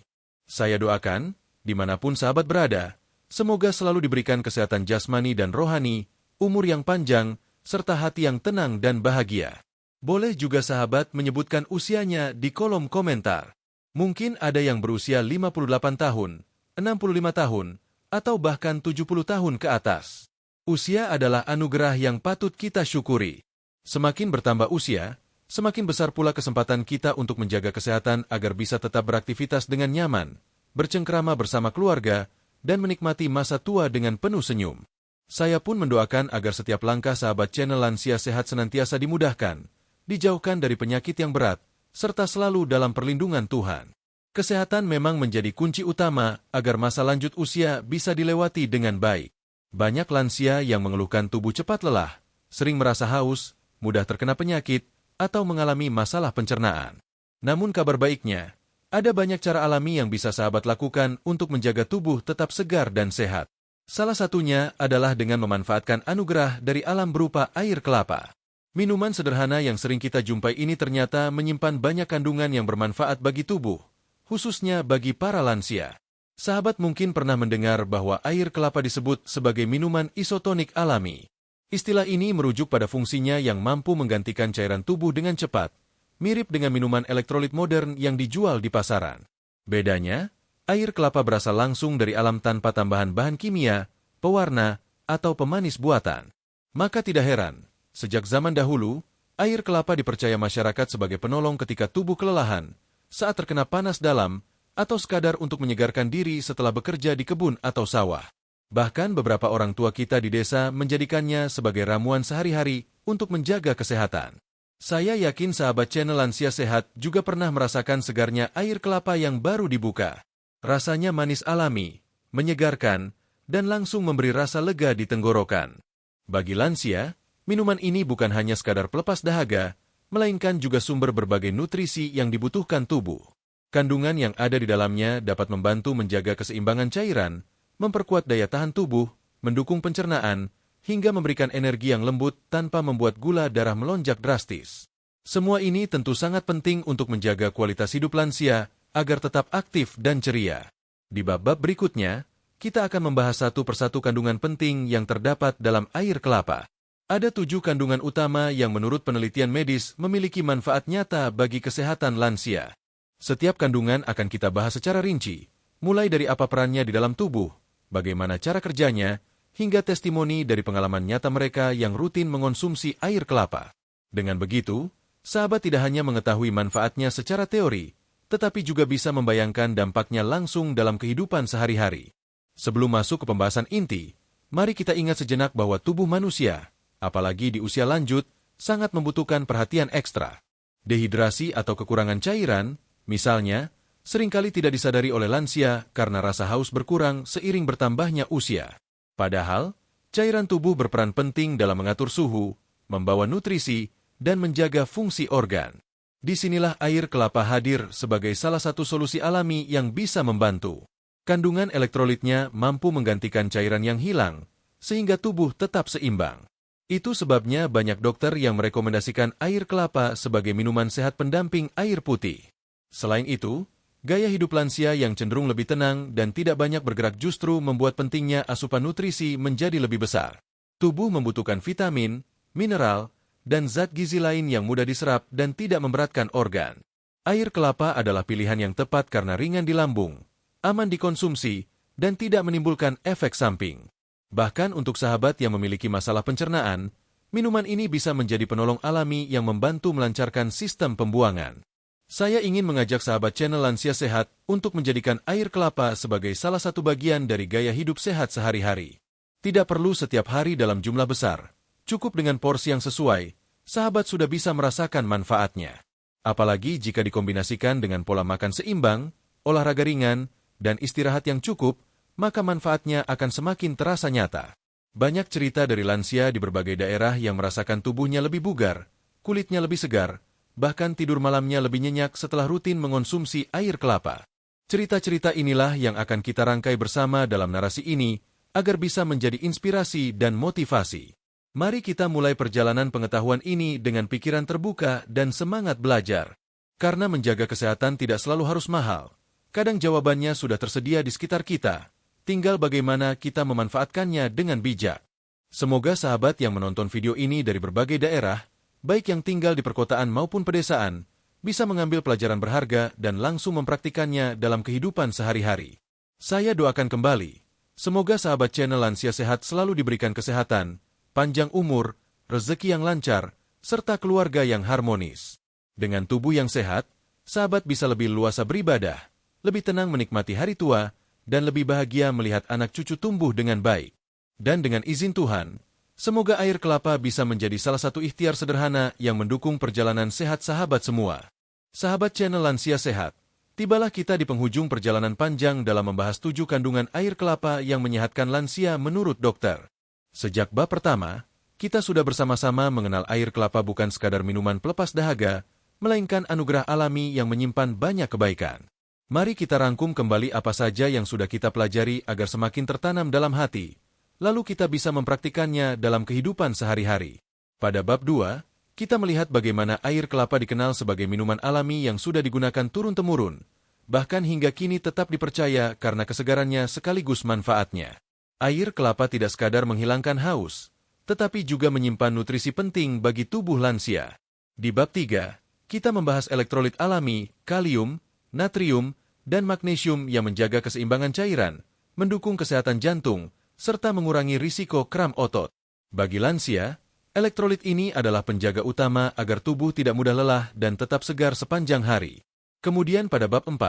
Saya doakan, dimanapun sahabat berada, semoga selalu diberikan kesehatan jasmani dan rohani, umur yang panjang, serta hati yang tenang dan bahagia. Boleh juga sahabat menyebutkan usianya di kolom komentar. Mungkin ada yang berusia 58 tahun, 65 tahun, atau bahkan 70 tahun ke atas. Usia adalah anugerah yang patut kita syukuri. Semakin bertambah usia, semakin besar pula kesempatan kita untuk menjaga kesehatan agar bisa tetap beraktivitas dengan nyaman, bercengkrama bersama keluarga, dan menikmati masa tua dengan penuh senyum. Saya pun mendoakan agar setiap langkah sahabat channel Lansia Sehat senantiasa dimudahkan, dijauhkan dari penyakit yang berat, serta selalu dalam perlindungan Tuhan. Kesehatan memang menjadi kunci utama agar masa lanjut usia bisa dilewati dengan baik. Banyak lansia yang mengeluhkan tubuh cepat lelah, sering merasa haus, mudah terkena penyakit, atau mengalami masalah pencernaan. Namun kabar baiknya, ada banyak cara alami yang bisa sahabat lakukan untuk menjaga tubuh tetap segar dan sehat. Salah satunya adalah dengan memanfaatkan anugerah dari alam berupa air kelapa. Minuman sederhana yang sering kita jumpai ini ternyata menyimpan banyak kandungan yang bermanfaat bagi tubuh, khususnya bagi para lansia. Sahabat mungkin pernah mendengar bahwa air kelapa disebut sebagai minuman isotonik alami. Istilah ini merujuk pada fungsinya yang mampu menggantikan cairan tubuh dengan cepat, mirip dengan minuman elektrolit modern yang dijual di pasaran. Bedanya, air kelapa berasal langsung dari alam tanpa tambahan bahan kimia, pewarna, atau pemanis buatan. Maka tidak heran, sejak zaman dahulu, air kelapa dipercaya masyarakat sebagai penolong ketika tubuh kelelahan, saat terkena panas dalam, atau sekadar untuk menyegarkan diri setelah bekerja di kebun atau sawah. Bahkan beberapa orang tua kita di desa menjadikannya sebagai ramuan sehari-hari untuk menjaga kesehatan. Saya yakin sahabat channel Lansia Sehat juga pernah merasakan segarnya air kelapa yang baru dibuka. Rasanya manis alami, menyegarkan, dan langsung memberi rasa lega di tenggorokan. Bagi lansia, minuman ini bukan hanya sekadar pelepas dahaga, melainkan juga sumber berbagai nutrisi yang dibutuhkan tubuh. Kandungan yang ada di dalamnya dapat membantu menjaga keseimbangan cairan, memperkuat daya tahan tubuh, mendukung pencernaan, hingga memberikan energi yang lembut tanpa membuat gula darah melonjak drastis. Semua ini tentu sangat penting untuk menjaga kualitas hidup lansia agar tetap aktif dan ceria. Di bab-bab berikutnya, kita akan membahas satu persatu kandungan penting yang terdapat dalam air kelapa. Ada 7 kandungan utama yang menurut penelitian medis memiliki manfaat nyata bagi kesehatan lansia. Setiap kandungan akan kita bahas secara rinci, mulai dari apa perannya di dalam tubuh, bagaimana cara kerjanya, hingga testimoni dari pengalaman nyata mereka yang rutin mengonsumsi air kelapa. Dengan begitu, sahabat tidak hanya mengetahui manfaatnya secara teori, tetapi juga bisa membayangkan dampaknya langsung dalam kehidupan sehari-hari. Sebelum masuk ke pembahasan inti, mari kita ingat sejenak bahwa tubuh manusia, apalagi di usia lanjut, sangat membutuhkan perhatian ekstra. Dehidrasi atau kekurangan cairan, misalnya, seringkali tidak disadari oleh lansia karena rasa haus berkurang seiring bertambahnya usia. Padahal, cairan tubuh berperan penting dalam mengatur suhu, membawa nutrisi, dan menjaga fungsi organ. Disinilah air kelapa hadir sebagai salah satu solusi alami yang bisa membantu. Kandungan elektrolitnya mampu menggantikan cairan yang hilang, sehingga tubuh tetap seimbang. Itu sebabnya banyak dokter yang merekomendasikan air kelapa sebagai minuman sehat pendamping air putih. Selain itu, gaya hidup lansia yang cenderung lebih tenang dan tidak banyak bergerak justru membuat pentingnya asupan nutrisi menjadi lebih besar. Tubuh membutuhkan vitamin, mineral, dan zat gizi lain yang mudah diserap dan tidak memberatkan organ. Air kelapa adalah pilihan yang tepat karena ringan di lambung, aman dikonsumsi, dan tidak menimbulkan efek samping. Bahkan untuk sahabat yang memiliki masalah pencernaan, minuman ini bisa menjadi penolong alami yang membantu melancarkan sistem pembuangan. Saya ingin mengajak sahabat channel Lansia Sehat untuk menjadikan air kelapa sebagai salah satu bagian dari gaya hidup sehat sehari-hari. Tidak perlu setiap hari dalam jumlah besar. Cukup dengan porsi yang sesuai, sahabat sudah bisa merasakan manfaatnya. Apalagi jika dikombinasikan dengan pola makan seimbang, olahraga ringan, dan istirahat yang cukup, maka manfaatnya akan semakin terasa nyata. Banyak cerita dari lansia di berbagai daerah yang merasakan tubuhnya lebih bugar, kulitnya lebih segar, bahkan tidur malamnya lebih nyenyak setelah rutin mengonsumsi air kelapa. Cerita-cerita inilah yang akan kita rangkai bersama dalam narasi ini, agar bisa menjadi inspirasi dan motivasi. Mari kita mulai perjalanan pengetahuan ini dengan pikiran terbuka dan semangat belajar. Karena menjaga kesehatan tidak selalu harus mahal. Kadang jawabannya sudah tersedia di sekitar kita. Tinggal bagaimana kita memanfaatkannya dengan bijak. Semoga sahabat yang menonton video ini dari berbagai daerah, baik yang tinggal di perkotaan maupun pedesaan, bisa mengambil pelajaran berharga dan langsung mempraktikannya dalam kehidupan sehari-hari. Saya doakan kembali, semoga sahabat channel Lansia Sehat selalu diberikan kesehatan, panjang umur, rezeki yang lancar, serta keluarga yang harmonis. Dengan tubuh yang sehat, sahabat bisa lebih luasa beribadah, lebih tenang menikmati hari tua, dan lebih bahagia melihat anak cucu tumbuh dengan baik. Dan dengan izin Tuhan, semoga air kelapa bisa menjadi salah satu ikhtiar sederhana yang mendukung perjalanan sehat sahabat semua. Sahabat channel Lansia Sehat, tibalah kita di penghujung perjalanan panjang dalam membahas 7 kandungan air kelapa yang menyehatkan lansia menurut dokter. Sejak bab pertama, kita sudah bersama-sama mengenal air kelapa bukan sekadar minuman pelepas dahaga, melainkan anugerah alami yang menyimpan banyak kebaikan. Mari kita rangkum kembali apa saja yang sudah kita pelajari agar semakin tertanam dalam hati, lalu kita bisa mempraktikannya dalam kehidupan sehari-hari. Pada bab 2, kita melihat bagaimana air kelapa dikenal sebagai minuman alami yang sudah digunakan turun-temurun, bahkan hingga kini tetap dipercaya karena kesegarannya sekaligus manfaatnya. Air kelapa tidak sekadar menghilangkan haus, tetapi juga menyimpan nutrisi penting bagi tubuh lansia. Di bab 3, kita membahas elektrolit alami, kalium, natrium, dan magnesium yang menjaga keseimbangan cairan, mendukung kesehatan jantung, serta mengurangi risiko kram otot. Bagi lansia, elektrolit ini adalah penjaga utama agar tubuh tidak mudah lelah dan tetap segar sepanjang hari. Kemudian pada bab 4,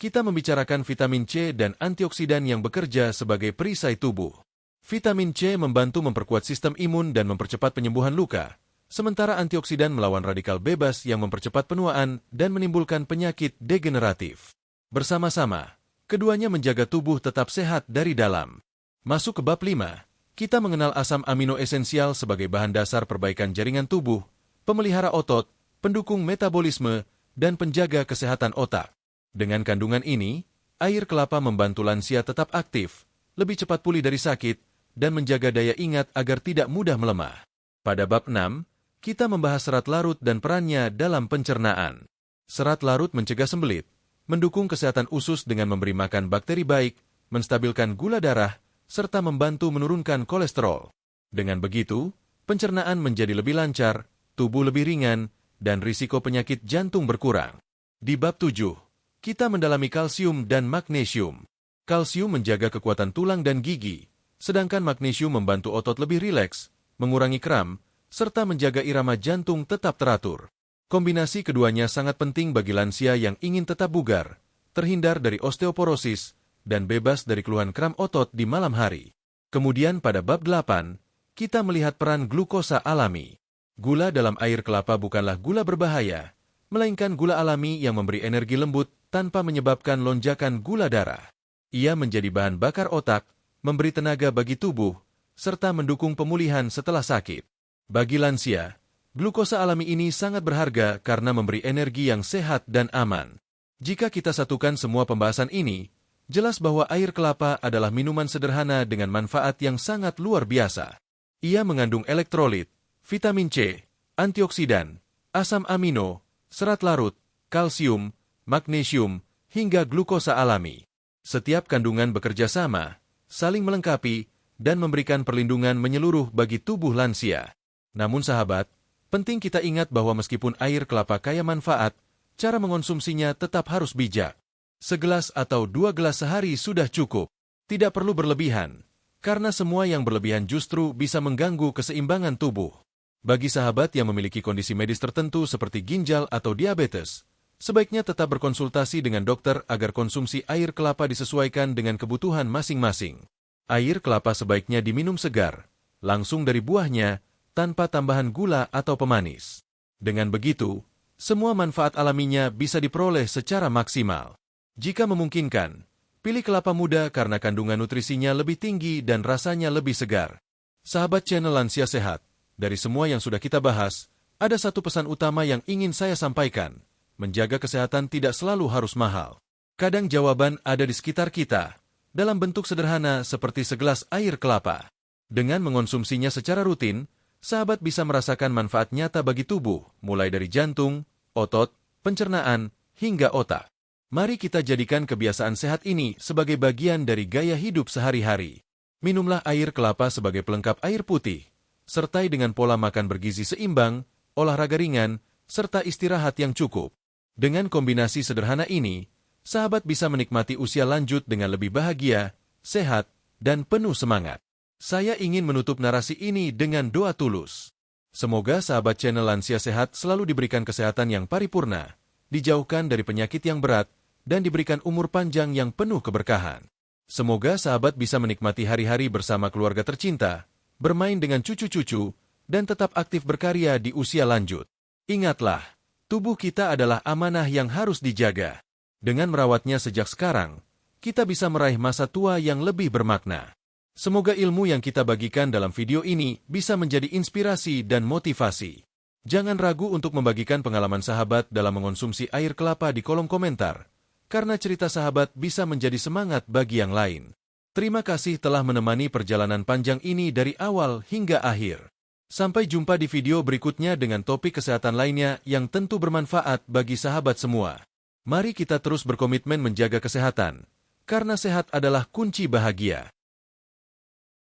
kita membicarakan vitamin C dan antioksidan yang bekerja sebagai perisai tubuh. Vitamin C membantu memperkuat sistem imun dan mempercepat penyembuhan luka, sementara antioksidan melawan radikal bebas yang mempercepat penuaan dan menimbulkan penyakit degeneratif. Bersama-sama, keduanya menjaga tubuh tetap sehat dari dalam. Masuk ke bab 5, kita mengenal asam amino esensial sebagai bahan dasar perbaikan jaringan tubuh, pemelihara otot, pendukung metabolisme, dan penjaga kesehatan otak. Dengan kandungan ini, air kelapa membantu lansia tetap aktif, lebih cepat pulih dari sakit, dan menjaga daya ingat agar tidak mudah melemah. Pada bab 6, kita membahas serat larut dan perannya dalam pencernaan. Serat larut mencegah sembelit, mendukung kesehatan usus dengan memberi makan bakteri baik, menstabilkan gula darah, serta membantu menurunkan kolesterol. Dengan begitu, pencernaan menjadi lebih lancar, tubuh lebih ringan, dan risiko penyakit jantung berkurang. Di bab 7, kita mendalami kalsium dan magnesium. Kalsium menjaga kekuatan tulang dan gigi, sedangkan magnesium membantu otot lebih rileks, mengurangi kram, serta menjaga irama jantung tetap teratur. Kombinasi keduanya sangat penting bagi lansia yang ingin tetap bugar, terhindar dari osteoporosis, dan bebas dari keluhan kram otot di malam hari. Kemudian pada bab 8, kita melihat peran glukosa alami. Gula dalam air kelapa bukanlah gula berbahaya, melainkan gula alami yang memberi energi lembut tanpa menyebabkan lonjakan gula darah. Ia menjadi bahan bakar otak, memberi tenaga bagi tubuh, serta mendukung pemulihan setelah sakit. Bagi lansia, glukosa alami ini sangat berharga karena memberi energi yang sehat dan aman. Jika kita satukan semua pembahasan ini, jelas bahwa air kelapa adalah minuman sederhana dengan manfaat yang sangat luar biasa. Ia mengandung elektrolit, vitamin C, antioksidan, asam amino, serat larut, kalsium, magnesium, hingga glukosa alami. Setiap kandungan bekerja sama, saling melengkapi, dan memberikan perlindungan menyeluruh bagi tubuh lansia. Namun sahabat, penting kita ingat bahwa meskipun air kelapa kaya manfaat, cara mengonsumsinya tetap harus bijak. Segelas atau 2 gelas sehari sudah cukup. Tidak perlu berlebihan, karena semua yang berlebihan justru bisa mengganggu keseimbangan tubuh. Bagi sahabat yang memiliki kondisi medis tertentu seperti ginjal atau diabetes, sebaiknya tetap berkonsultasi dengan dokter agar konsumsi air kelapa disesuaikan dengan kebutuhan masing-masing. Air kelapa sebaiknya diminum segar, langsung dari buahnya, tanpa tambahan gula atau pemanis. Dengan begitu, semua manfaat alaminya bisa diperoleh secara maksimal. Jika memungkinkan, pilih kelapa muda karena kandungan nutrisinya lebih tinggi dan rasanya lebih segar. Sahabat channel Lansia Sehat, dari semua yang sudah kita bahas, ada satu pesan utama yang ingin saya sampaikan. Menjaga kesehatan tidak selalu harus mahal. Kadang jawaban ada di sekitar kita, dalam bentuk sederhana seperti segelas air kelapa. Dengan mengonsumsinya secara rutin, sahabat bisa merasakan manfaat nyata bagi tubuh, mulai dari jantung, otot, pencernaan, hingga otak. Mari kita jadikan kebiasaan sehat ini sebagai bagian dari gaya hidup sehari-hari. Minumlah air kelapa sebagai pelengkap air putih, sertai dengan pola makan bergizi seimbang, olahraga ringan, serta istirahat yang cukup. Dengan kombinasi sederhana ini, sahabat bisa menikmati usia lanjut dengan lebih bahagia, sehat, dan penuh semangat. Saya ingin menutup narasi ini dengan doa tulus. Semoga sahabat channel Lansia Sehat selalu diberikan kesehatan yang paripurna, dijauhkan dari penyakit yang berat, dan diberikan umur panjang yang penuh keberkahan. Semoga sahabat bisa menikmati hari-hari bersama keluarga tercinta, bermain dengan cucu-cucu, dan tetap aktif berkarya di usia lanjut. Ingatlah, tubuh kita adalah amanah yang harus dijaga. Dengan merawatnya sejak sekarang, kita bisa meraih masa tua yang lebih bermakna. Semoga ilmu yang kita bagikan dalam video ini bisa menjadi inspirasi dan motivasi. Jangan ragu untuk membagikan pengalaman sahabat dalam mengonsumsi air kelapa di kolom komentar, karena cerita sahabat bisa menjadi semangat bagi yang lain. Terima kasih telah menemani perjalanan panjang ini dari awal hingga akhir. Sampai jumpa di video berikutnya dengan topik kesehatan lainnya yang tentu bermanfaat bagi sahabat semua. Mari kita terus berkomitmen menjaga kesehatan, karena sehat adalah kunci bahagia.